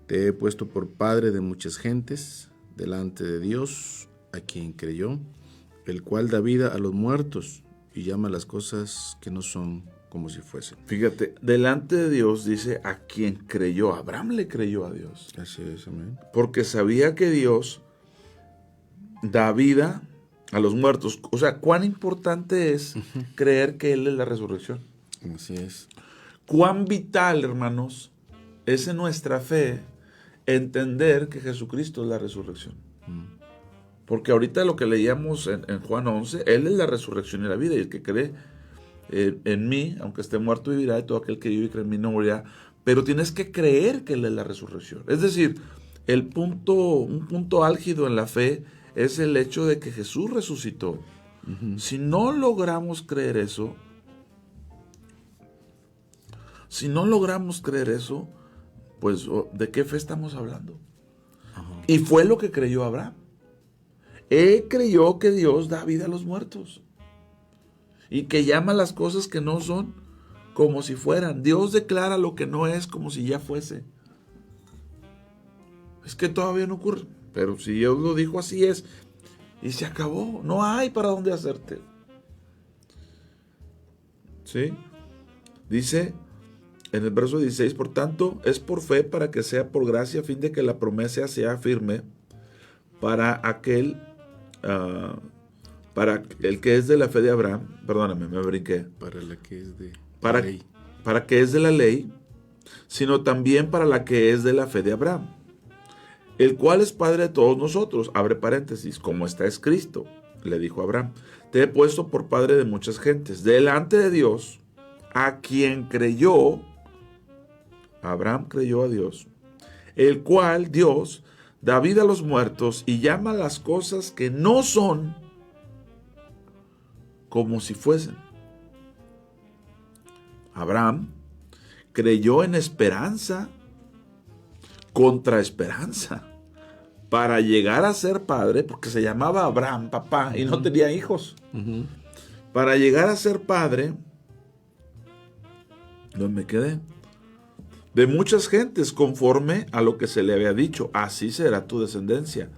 te he puesto por padre de muchas gentes delante de Dios, a quien creyó, el cual da vida a los muertos y llama las cosas que no son como si fuesen. Fíjate, delante de Dios dice a quien creyó. Abraham le creyó a Dios. Así es, amén. Porque sabía que Dios da vida a los muertos. O sea, cuán importante es creer que Él es la resurrección. Así es. Cuán vital, hermanos, es en nuestra fe entender que Jesucristo es la resurrección. Porque ahorita lo que leíamos en Juan 11, Él es la resurrección y la vida, y el que cree en mí, aunque esté muerto, vivirá, y todo aquel que vive y cree en mí no morirá. Pero tienes que creer que Él es la resurrección. Es decir, un punto álgido en la fe es el hecho de que Jesús resucitó. Si no logramos creer eso, pues ¿de qué fe estamos hablando? Y fue lo que creyó Abraham. Él creyó que Dios da vida a los muertos y que llama las cosas que no son como si fueran. Dios declara lo que no es como si ya fuese. Es que todavía no ocurre, pero si Dios lo dijo, así es, y se acabó. No hay para dónde hacerte. ¿Sí? Dice en el verso 16, por tanto, es por fe para que sea por gracia, a fin de que la promesa sea firme para el que es de la fe de Abraham. Perdóname, me brinqué. Para la que es de la ley. Para que es de la ley, sino también para la que es de la fe de Abraham, el cual es padre de todos nosotros. Abre paréntesis, como está escrito, le dijo a Abraham, te he puesto por padre de muchas gentes, delante de Dios, a quien creyó. Abraham creyó a Dios, el cual Dios da vida a los muertos y llama las cosas que no son como si fuesen. Abraham creyó en esperanza contra esperanza para llegar a ser padre, porque se llamaba Abraham, papá, y no tenía hijos. Para llegar a ser padre, ¿dónde me quedé? De muchas gentes, conforme a lo que se le había dicho, así será tu descendencia.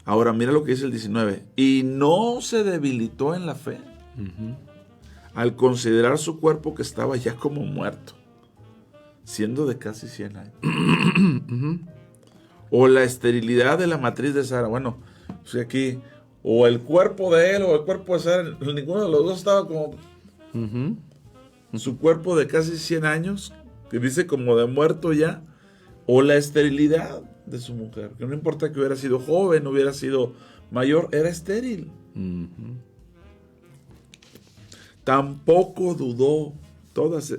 Ahora mira lo que dice el 19, y no se debilitó en la fe, al considerar su cuerpo que estaba ya como muerto, siendo de casi 100 años. O la esterilidad de la matriz de Sara. Bueno, o sea, aquí, o el cuerpo de él o el cuerpo de Sara, ninguno de los dos estaba como en su cuerpo de casi 100 años, que dice como de muerto ya, o la esterilidad de su mujer, que no importa que hubiera sido joven, hubiera sido mayor, era estéril. Tampoco dudó.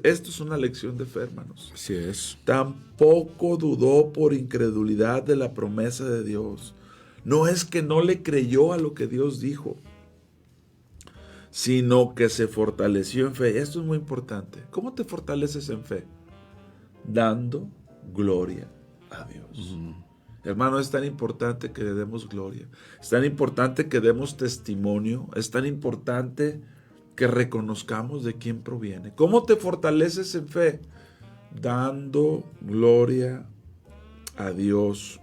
Esto es una lección de fe, hermanos. Así es. Tampoco dudó por incredulidad de la promesa de Dios. No es que no le creyó a lo que Dios dijo, sino que se fortaleció en fe. Esto es muy importante. ¿Cómo te fortaleces en fe? Dando gloria a Dios. Hermano, es tan importante que le demos gloria. Es tan importante que demos testimonio. Es tan importante que reconozcamos de quién proviene. ¿Cómo te fortaleces en fe? Dando gloria a Dios,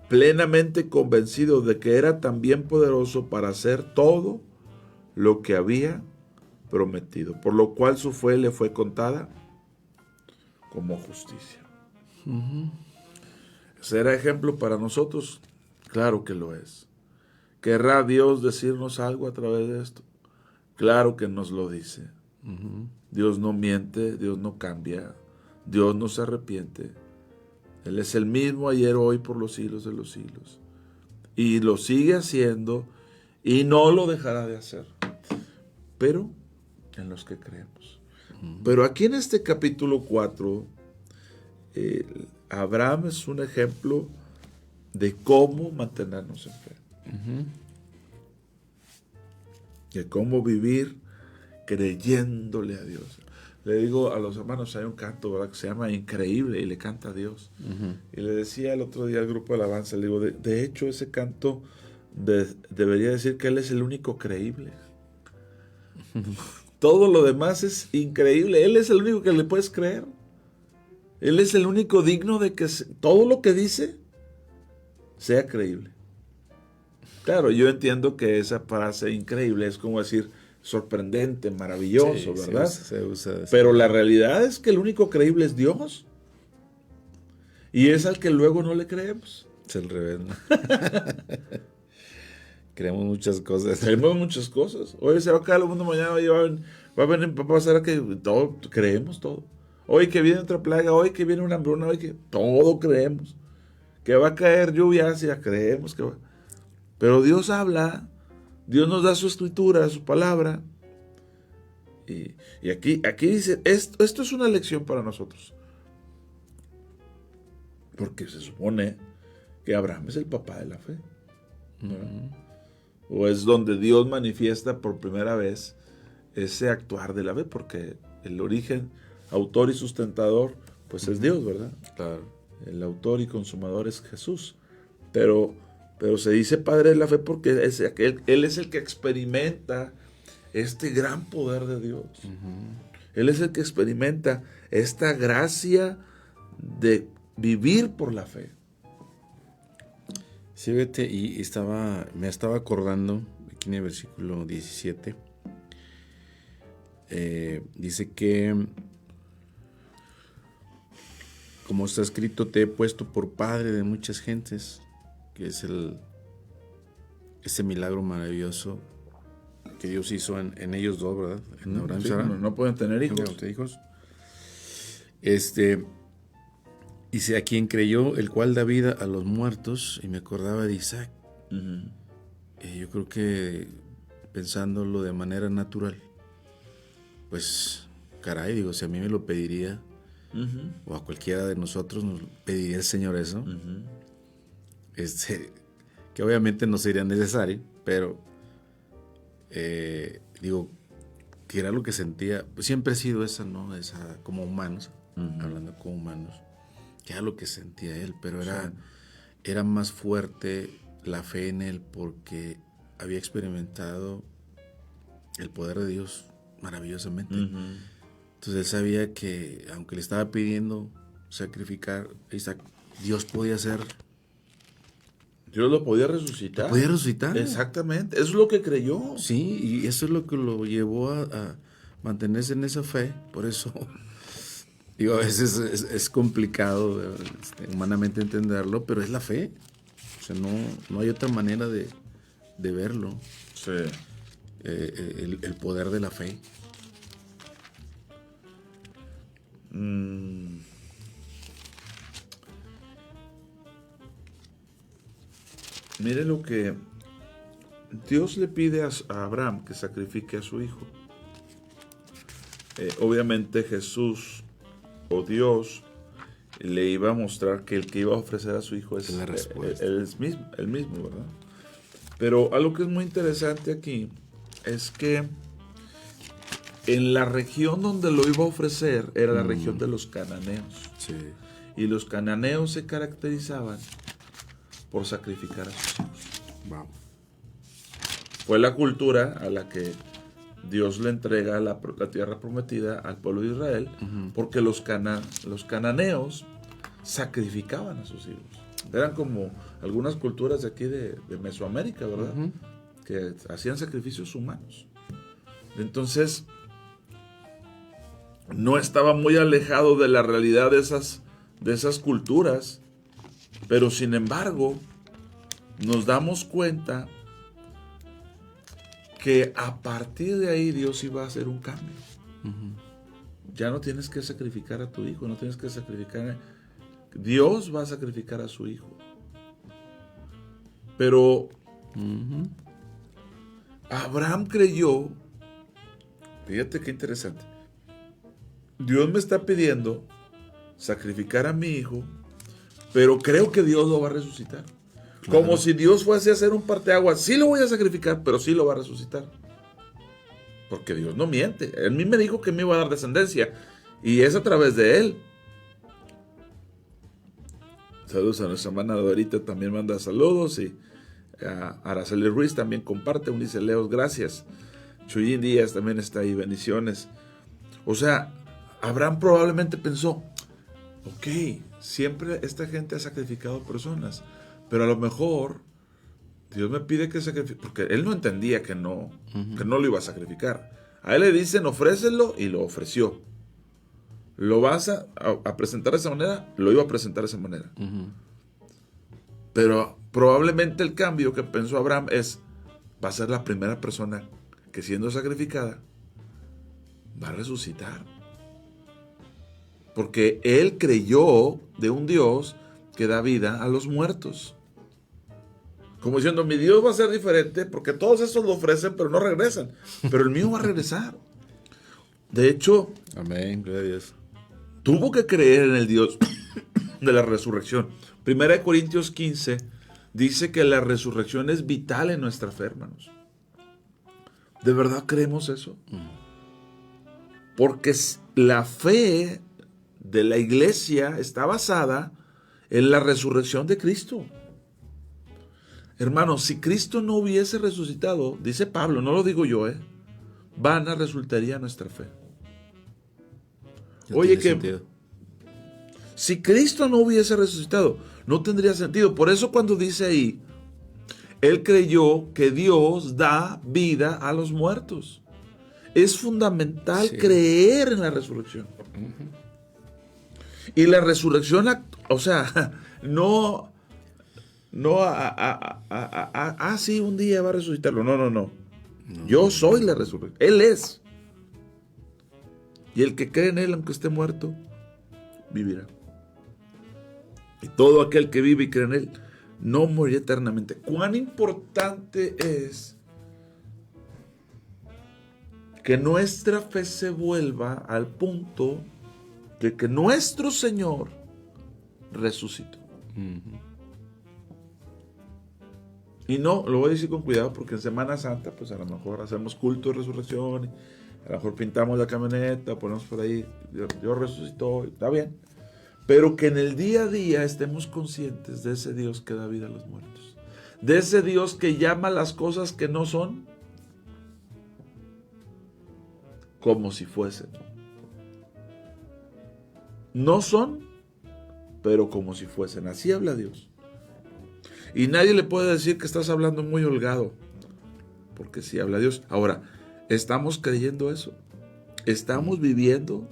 plenamente convencido de que era también poderoso para hacer todo lo que había prometido, por lo cual su fe le fue contada como justicia. ¿Será ejemplo para nosotros? Claro que lo es. ¿Querrá Dios decirnos algo a través de esto? Claro que nos lo dice. Dios no miente, Dios no cambia, Dios no se arrepiente. Él es el mismo ayer, hoy, por los siglos de los siglos. Y lo sigue haciendo y no lo dejará de hacer. Pero en los que creemos. Pero aquí en este capítulo 4, Abraham es un ejemplo de cómo mantenernos en fe. De cómo vivir creyéndole a Dios. Le digo a los hermanos, hay un canto, ¿verdad?, que se llama Increíble, y le canta a Dios. Y le decía el otro día al grupo de alabanza, le digo, de hecho ese canto debería decir que Él es el único creíble. Todo lo demás es increíble. Él es el único que le puedes creer. Él es el único digno de que todo lo que dice sea creíble. Claro, yo entiendo que esa frase increíble es como decir sorprendente, maravilloso, sí, ¿verdad? Se usa pero la realidad es que el único creíble es Dios. Y es al que luego no le creemos. Es al revés, ¿no? Creemos muchas cosas. Creemos muchas cosas. Oye, se va a caer el mundo mañana, oye, va a pasar que todo, creemos todo. Hoy que viene otra plaga, hoy que viene una hambruna, hoy que todo creemos. Que va a caer lluvia, ya creemos que va. Pero Dios habla, Dios nos da su escritura, su palabra. Y aquí dice, esto es una lección para nosotros. Porque se supone que Abraham es el papá de la fe. O es donde Dios manifiesta por primera vez ese actuar de la fe, porque el origen, autor y sustentador, pues es Dios, ¿verdad? Claro. El autor y consumador es Jesús. Pero se dice padre de la fe porque Él es el que experimenta este gran poder de Dios. Él es el que experimenta esta gracia de vivir por la fe. Sí, vete, y me estaba acordando, aquí en el versículo 17, dice que, como está escrito, te he puesto por padre de muchas gentes, que es ese milagro maravilloso que Dios hizo en ellos dos, ¿verdad? En Abraham y Sara. No pueden tener hijos. Dice, a quien creyó, el cual da vida a los muertos, y me acordaba de Isaac. Yo creo que, pensándolo de manera natural, pues, caray, digo, si a mí me lo pediría, o a cualquiera de nosotros nos pediría el Señor eso, que obviamente no sería necesario, pero digo, que era lo que sentía, pues siempre ha sido esa, ¿no? Esa, como humanos, hablando como humanos, que era lo que sentía él, pero era más fuerte la fe en él porque había experimentado el poder de Dios maravillosamente. Entonces él sabía que aunque le estaba pidiendo sacrificar a Isaac, Dios podía hacer. Dios lo podía resucitar. Lo podía resucitar. Exactamente, eso es lo que creyó. Sí, y eso es lo que lo llevó a mantenerse en esa fe. Por eso Digo, a veces es complicado humanamente entenderlo, pero es la fe. O sea, no hay otra manera de verlo. Sí. El poder de la fe. Mire lo que Dios le pide a Abraham, que sacrifique a su hijo. Obviamente Jesús o Dios le iba a mostrar que el que iba a ofrecer a su hijo es la respuesta. el mismo, ¿verdad? Pero algo que es muy interesante aquí es que en la región donde lo iba a ofrecer era la región de los cananeos. Sí. Y los cananeos se caracterizaban por sacrificar a sus hijos. Wow. Fue la cultura a la que Dios le entrega la tierra prometida al pueblo de Israel, porque los cananeos sacrificaban a sus hijos. Eran como algunas culturas de aquí de Mesoamérica, ¿verdad? Que hacían sacrificios humanos. Entonces, no estaba muy alejado de la realidad de esas culturas, pero sin embargo, nos damos cuenta que a partir de ahí Dios iba a hacer un cambio. Ya no tienes que sacrificar a tu hijo, no tienes que sacrificar. Dios va a sacrificar a su hijo. Pero Abraham creyó, fíjate qué interesante. Dios me está pidiendo sacrificar a mi hijo, pero creo que Dios lo va a resucitar. Claro. Como si Dios fuese a hacer un parteaguas. Sí lo voy a sacrificar, pero sí lo va a resucitar. Porque Dios no miente. Él mismo me dijo que me iba a dar descendencia. Y es a través de él. Saludos a nuestra hermana Dorita, también manda saludos. Y a Araceli Ruiz también comparte. Unice Leos, gracias. Chuyín Díaz también está ahí, bendiciones. O sea, Abraham probablemente pensó, ok, siempre esta gente ha sacrificado personas, pero a lo mejor Dios me pide que sacrifique, porque él no entendía que no lo iba a sacrificar. A él le dicen, ofrécelo, y lo ofreció. ¿Lo vas a presentar de esa manera? Lo iba a presentar de esa manera. Pero probablemente el cambio que pensó Abraham va a ser la primera persona que, siendo sacrificada, va a resucitar. Porque él creyó de un Dios que da vida a los muertos. Como diciendo, mi Dios va a ser diferente porque todos esos lo ofrecen pero no regresan. Pero el mío va a regresar. De hecho, amén, gloria a Dios. Tuvo que creer en el Dios de la resurrección. 1 Corintios 15 dice que la resurrección es vital en nuestra fe, hermanos. ¿De verdad creemos eso? Porque la fe de la iglesia está basada en la resurrección de Cristo. Hermanos, si Cristo no hubiese resucitado, dice Pablo, no lo digo yo, vana resultaría nuestra fe. Oye, que si Cristo no hubiese resucitado, no tendría sentido. Por eso cuando dice ahí, él creyó que Dios da vida a los muertos. Es fundamental creer en la resurrección. Y la resurrección, o sea, no, sí, un día va a resucitarlo. No. Yo soy la resurrección. Él es. Y el que cree en él, aunque esté muerto, vivirá. Y todo aquel que vive y cree en él, no morirá eternamente. Cuán importante es que nuestra fe se vuelva al punto de que nuestro Señor resucitó. Y no, lo voy a decir con cuidado porque en Semana Santa, pues a lo mejor hacemos culto de resurrección, a lo mejor pintamos la camioneta, ponemos por ahí, Dios resucitó, está bien. Pero que en el día a día estemos conscientes de ese Dios que da vida a los muertos. De ese Dios que llama las cosas que no son como si fuesen. No son, pero como si fuesen. Así habla Dios. Y nadie le puede decir que estás hablando muy holgado, porque sí habla Dios. Ahora, ¿estamos creyendo eso? ¿Estamos viviendo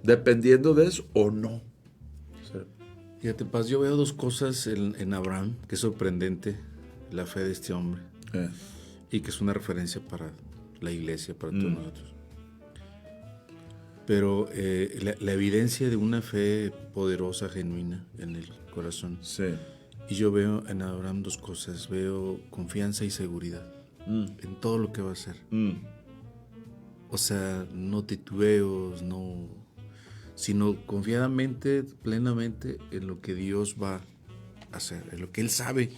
dependiendo de eso o no. Fíjate, Paz, yo veo dos cosas en Abraham, que es sorprendente, la fe de este hombre, y que es una referencia para la iglesia, para todos nosotros. Pero la evidencia de una fe poderosa, genuina en el corazón. Sí. Y yo veo en Abraham dos cosas. Veo confianza y seguridad en todo lo que va a hacer. O sea, no titubeos, sino confiadamente, plenamente en lo que Dios va a hacer, en lo que él sabe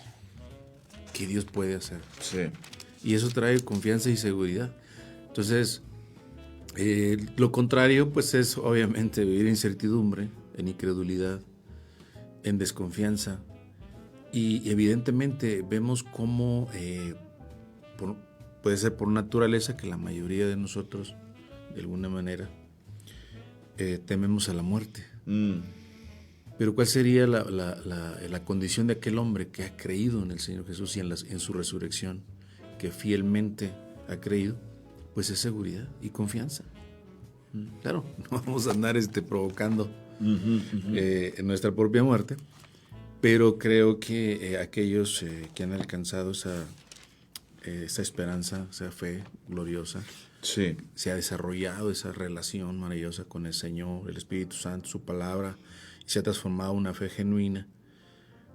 que Dios puede hacer. Sí. Y eso trae confianza y seguridad. Entonces, lo contrario, pues es obviamente vivir en incertidumbre, en incredulidad, en desconfianza. Y evidentemente vemos cómo puede ser por naturaleza que la mayoría de nosotros, de alguna manera, tememos a la muerte. Pero ¿cuál sería la condición de aquel hombre que ha creído en el Señor Jesús y en su resurrección, que fielmente ha creído? Pues es seguridad y confianza. Claro, no vamos a andar provocando nuestra propia muerte, pero creo que aquellos que han alcanzado esa esperanza, esa fe gloriosa, sí, se ha desarrollado esa relación maravillosa con el Señor, el Espíritu Santo, su palabra, y se ha transformado en una fe genuina,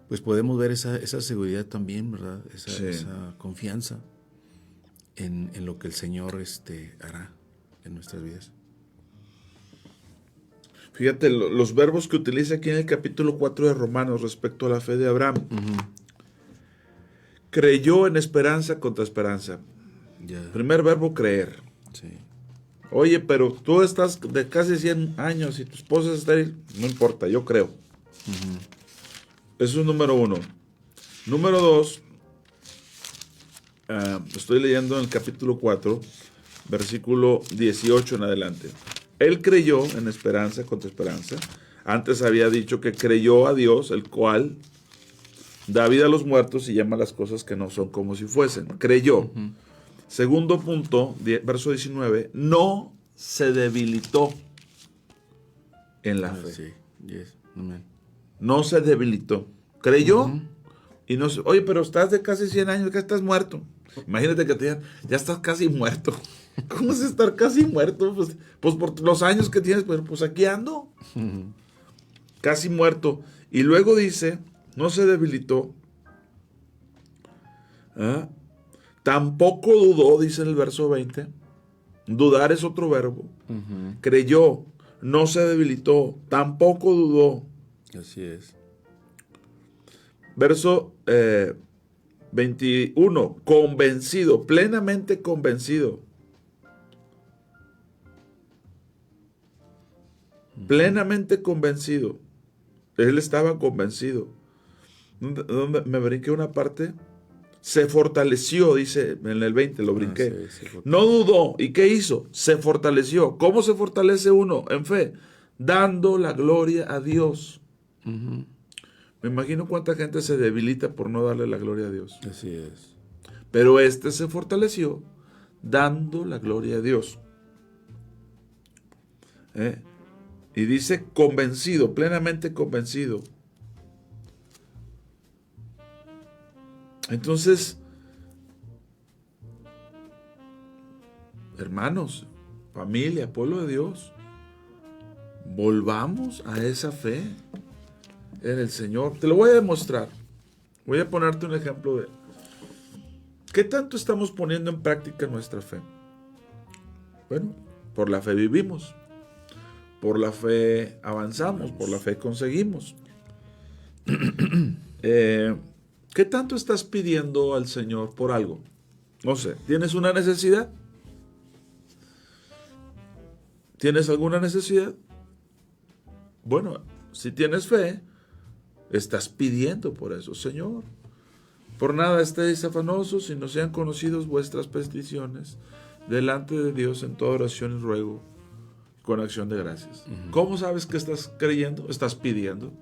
pues podemos ver esa seguridad también, ¿verdad? Esa confianza en lo que el Señor hará en nuestras vidas. Fíjate los verbos que utiliza aquí en el capítulo 4 de Romanos respecto a la fe de Abraham. Creyó en esperanza contra esperanza. Primer verbo, creer. Sí. Oye, pero tú estás de casi 100 años y tu esposa está ahí. No importa, yo creo. Eso es número 1. Número 2, estoy leyendo en el capítulo 4, versículo 18 en adelante. Él creyó en esperanza contra esperanza. Antes había dicho que creyó a Dios, el cual da vida a los muertos y llama las cosas que no son como si fuesen. Creyó. Segundo punto, verso 19, no se debilitó en la fe. Sí. Yes. Amen. No se debilitó. Creyó y no se... Oye, pero estás de casi 100 años, que estás muerto. Imagínate que te digan, ya estás casi muerto. ¿Cómo es estar casi muerto? Pues por los años que tienes, pues aquí ando. Casi muerto. Y luego dice, no se debilitó. Tampoco dudó, dice en el verso 20. Dudar es otro verbo. Creyó, no se debilitó, tampoco dudó. Así es. Verso 21, convencido, plenamente convencido. Plenamente convencido. Él estaba convencido. ¿Dónde me brinqué una parte? Se fortaleció, dice en el 20, lo brinqué. No dudó. ¿Y qué hizo? Se fortaleció. ¿Cómo se fortalece uno en fe? Dando la gloria a Dios. Me imagino cuánta gente se debilita por no darle la gloria a Dios. Así es. Pero se fortaleció dando la gloria a Dios. Y dice convencido, plenamente convencido. Entonces, hermanos, familia, pueblo de Dios, volvamos a esa fe en el Señor. Te lo voy a demostrar. Voy a ponerte un ejemplo de ¿qué tanto estamos poniendo en práctica nuestra fe? Bueno, por la fe vivimos. Por la fe avanzamos, por la fe conseguimos. ¿Qué tanto estás pidiendo al Señor por algo? No sé, ¿tienes una necesidad? ¿Tienes alguna necesidad? Bueno, si tienes fe, estás pidiendo por eso, Señor. Por nada estéis afanosos, sino sean conocidos vuestras peticiones delante de Dios en toda oración y ruego, con acción de gracias. ¿Cómo sabes que estás creyendo? Estás pidiendo.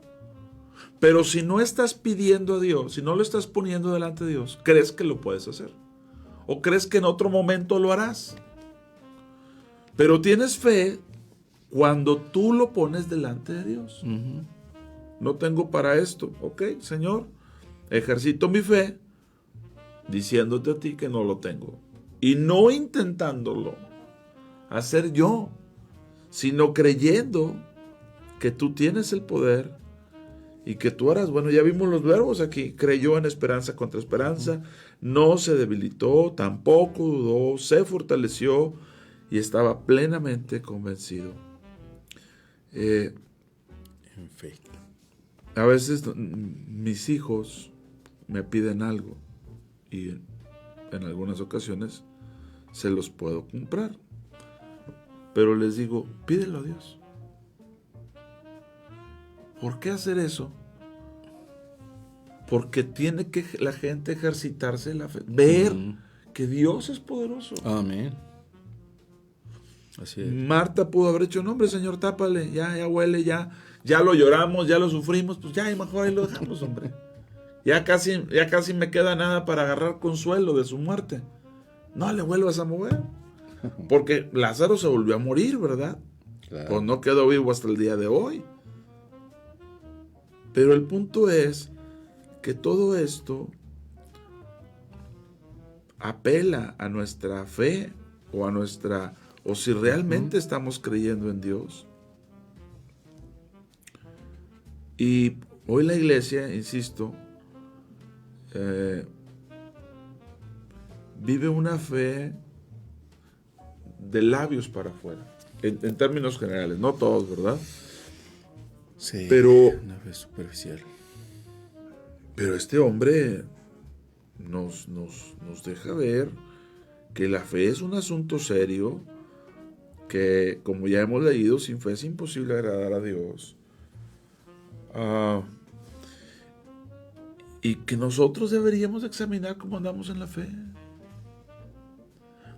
Pero si no estás pidiendo a Dios, si no lo estás poniendo delante de Dios, ¿crees que lo puedes hacer? ¿O crees que en otro momento lo harás? Pero tienes fe cuando tú lo pones delante de Dios. No tengo para esto. Ok, Señor, ejercito mi fe diciéndote a ti que no lo tengo. Y no intentándolo hacer yo, sino creyendo que tú tienes el poder y que tú harás. Bueno, ya vimos los verbos aquí. Creyó en esperanza contra esperanza, no se debilitó, tampoco dudó, se fortaleció y estaba plenamente convencido. En fe. A veces mis hijos me piden algo y en algunas ocasiones se los puedo comprar. Pero les digo, pídelo a Dios. ¿Por qué hacer eso? Porque tiene que la gente ejercitarse la fe, ver que Dios es poderoso. Amén. Así es. Marta pudo haber hecho, no, hombre, Señor, tápale, ya huele, ya lo lloramos, ya lo sufrimos, pues ya, mejor ahí lo dejamos, hombre. Ya casi me queda nada para agarrar consuelo de su muerte. No le vuelvas a mover. Porque Lázaro se volvió a morir, ¿verdad? Claro. Pues no quedó vivo hasta el día de hoy. Pero el punto es que todo esto apela a nuestra fe o si realmente estamos creyendo en Dios. Y hoy la iglesia, insisto, vive una fe de labios para afuera, en términos generales, no todos, ¿verdad? Sí, pero una fe superficial. Pero este hombre nos deja ver que la fe es un asunto serio, que como ya hemos leído, sin fe es imposible agradar a Dios. Y que nosotros deberíamos examinar cómo andamos en la fe.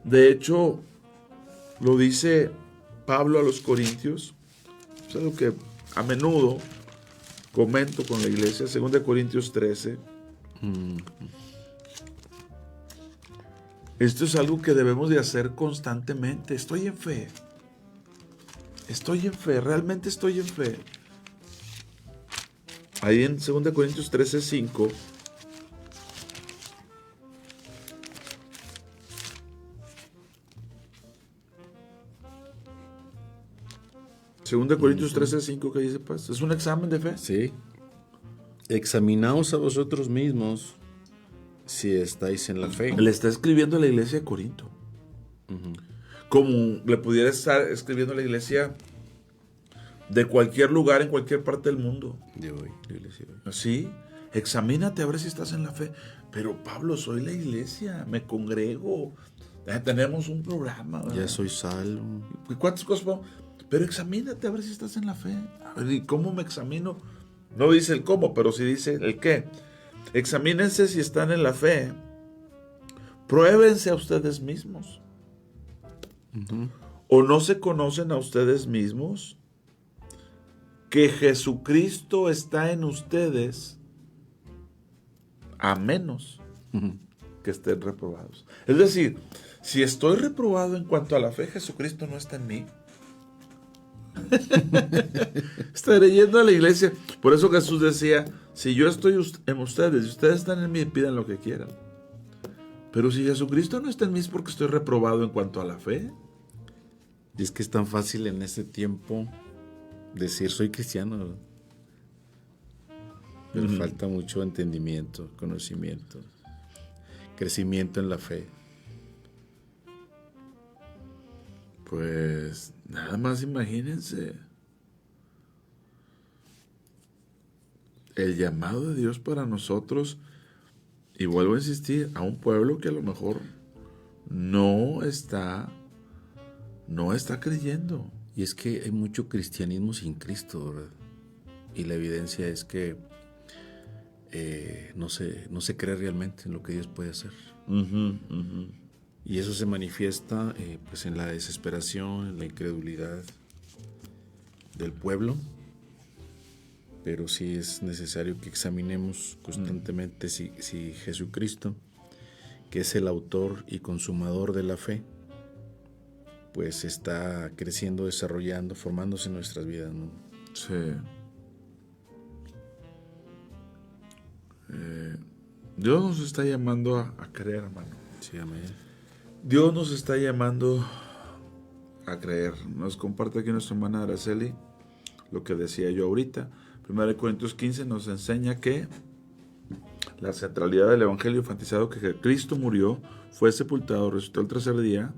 De hecho, lo dice Pablo a los Corintios, es algo que a menudo comento con la iglesia, 2 Corintios 13. Esto es algo que debemos de hacer constantemente. Estoy en fe, realmente estoy en fe. Ahí en 2 Corintios 13, 5. Segunda Corintios 13:5, ¿qué dice, pues? ¿Es un examen de fe? Sí. Examinaos a vosotros mismos si estáis en la fe. Le está escribiendo a la iglesia de Corinto. Como le pudiera estar escribiendo a la iglesia de cualquier lugar, en cualquier parte del mundo. De hoy, la iglesia de hoy. Sí, examínate a ver si estás en la fe. Pero Pablo, soy la iglesia, me congrego, tenemos un programa, ¿verdad? Ya soy salvo. ¿Y cuántas cosas podemos? Pero examínate a ver si estás en la fe. A ver, ¿y cómo me examino? No dice el cómo, pero sí dice el qué. Examínense si están en la fe. Pruébense a ustedes mismos. ¿O no se conocen a ustedes mismos? Que Jesucristo está en ustedes, a menos que estén reprobados. Es decir, si estoy reprobado en cuanto a la fe, Jesucristo no está en mí. Estaré yendo a la iglesia. Por eso Jesús decía, si yo estoy en ustedes y ustedes están en mí, pidan lo que quieran. Pero si Jesucristo no está en mí es porque estoy reprobado en cuanto a la fe. Y es que es tan fácil en este tiempo decir soy cristiano, pero falta mucho entendimiento, conocimiento, crecimiento en la fe. Pues nada más imagínense el llamado de Dios para nosotros, y vuelvo a insistir, a un pueblo que a lo mejor no está creyendo. Y es que hay mucho cristianismo sin Cristo, ¿verdad? Y la evidencia es que no se cree realmente en lo que Dios puede hacer. Y eso se manifiesta pues en la desesperación, en la incredulidad del pueblo. Pero sí es necesario que examinemos constantemente si Jesucristo, que es el autor y consumador de la fe, pues está creciendo, desarrollando, formándose en nuestras vidas, ¿no? Sí. Dios nos está llamando a creer, hermano. Sí, amén. Dios nos está llamando a creer. Nos comparte aquí nuestra hermana Araceli lo que decía yo ahorita. 1 Corintios 15 nos enseña que la centralidad del evangelio enfatizado que Cristo murió, fue sepultado, resucitó el tercer día,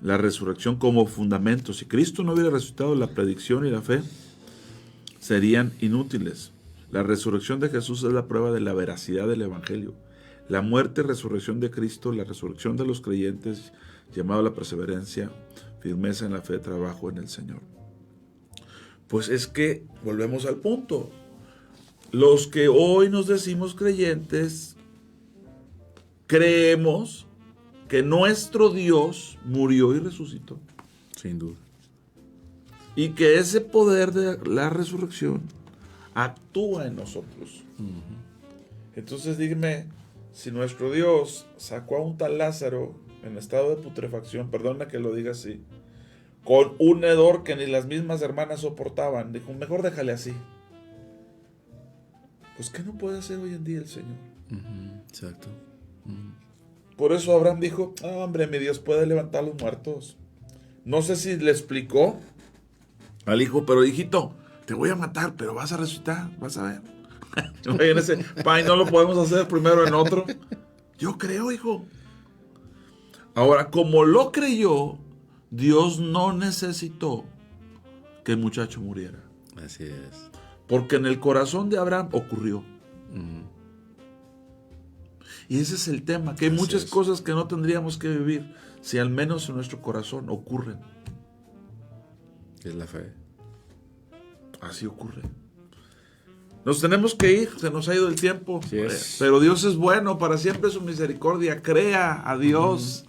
la resurrección como fundamento. Si Cristo no hubiera resucitado, la predicción y la fe serían inútiles. La resurrección de Jesús es la prueba de la veracidad del evangelio. La muerte y resurrección de Cristo, la resurrección de los creyentes, llamado a la perseverancia, firmeza en la fe, trabajo en el Señor. Pues es que, volvemos al punto, los que hoy nos decimos creyentes, creemos que nuestro Dios murió y resucitó. Sin duda. Y que ese poder de la resurrección actúa en nosotros. Entonces dígame, si nuestro Dios sacó a un tal Lázaro en estado de putrefacción, perdona que lo diga así, con un hedor que ni las mismas hermanas soportaban, dijo, mejor déjale así. Pues ¿qué no puede hacer hoy en día el Señor? Exacto. Por eso Abraham dijo, hombre, mi Dios puede levantar a los muertos. No sé si le explicó al hijo, pero hijito, te voy a matar, pero vas a resucitar, vas a ver. Imagínense, pai, no lo podemos hacer primero en otro. Yo creo, hijo. Ahora, como lo creyó, Dios no necesitó que el muchacho muriera. Así es. Porque en el corazón de Abraham ocurrió. Y ese es el tema, que hay muchas cosas que no tendríamos que vivir si al menos en nuestro corazón ocurren. Es la fe. Así ocurre. Nos tenemos que ir, se nos ha ido el tiempo. Sí es. Pero Dios es bueno, para siempre su misericordia. Crea a Dios.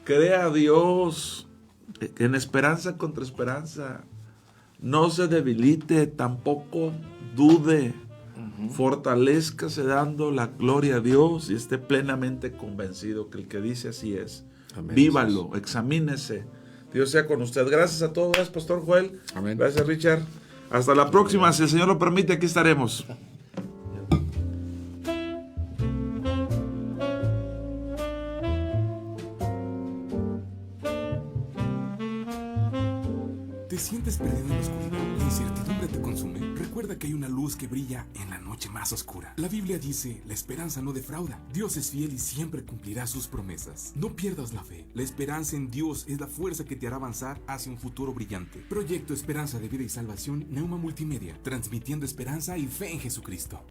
Crea a Dios. En esperanza contra esperanza. No se debilite, tampoco dude. Fortalézcase dando la gloria a Dios y esté plenamente convencido que el que dice así es. Amén. Vívalo, examínese. Dios sea con usted. Gracias a todos. Gracias, Pastor Joel. Amén. Gracias, Richard. Hasta la próxima. Si el Señor lo permite, aquí estaremos. ¿Te sientes perdido en la oscuridad? ¿La incertidumbre te consume? Recuerda que hay una luz que brilla en la noche más oscura. La Biblia dice, la esperanza no defrauda. Dios es fiel y siempre cumplirá sus promesas. No pierdas la fe. La esperanza en Dios es la fuerza que te hará avanzar hacia un futuro brillante. Proyecto Esperanza de Vida y Salvación, Neuma Multimedia, transmitiendo esperanza y fe en Jesucristo.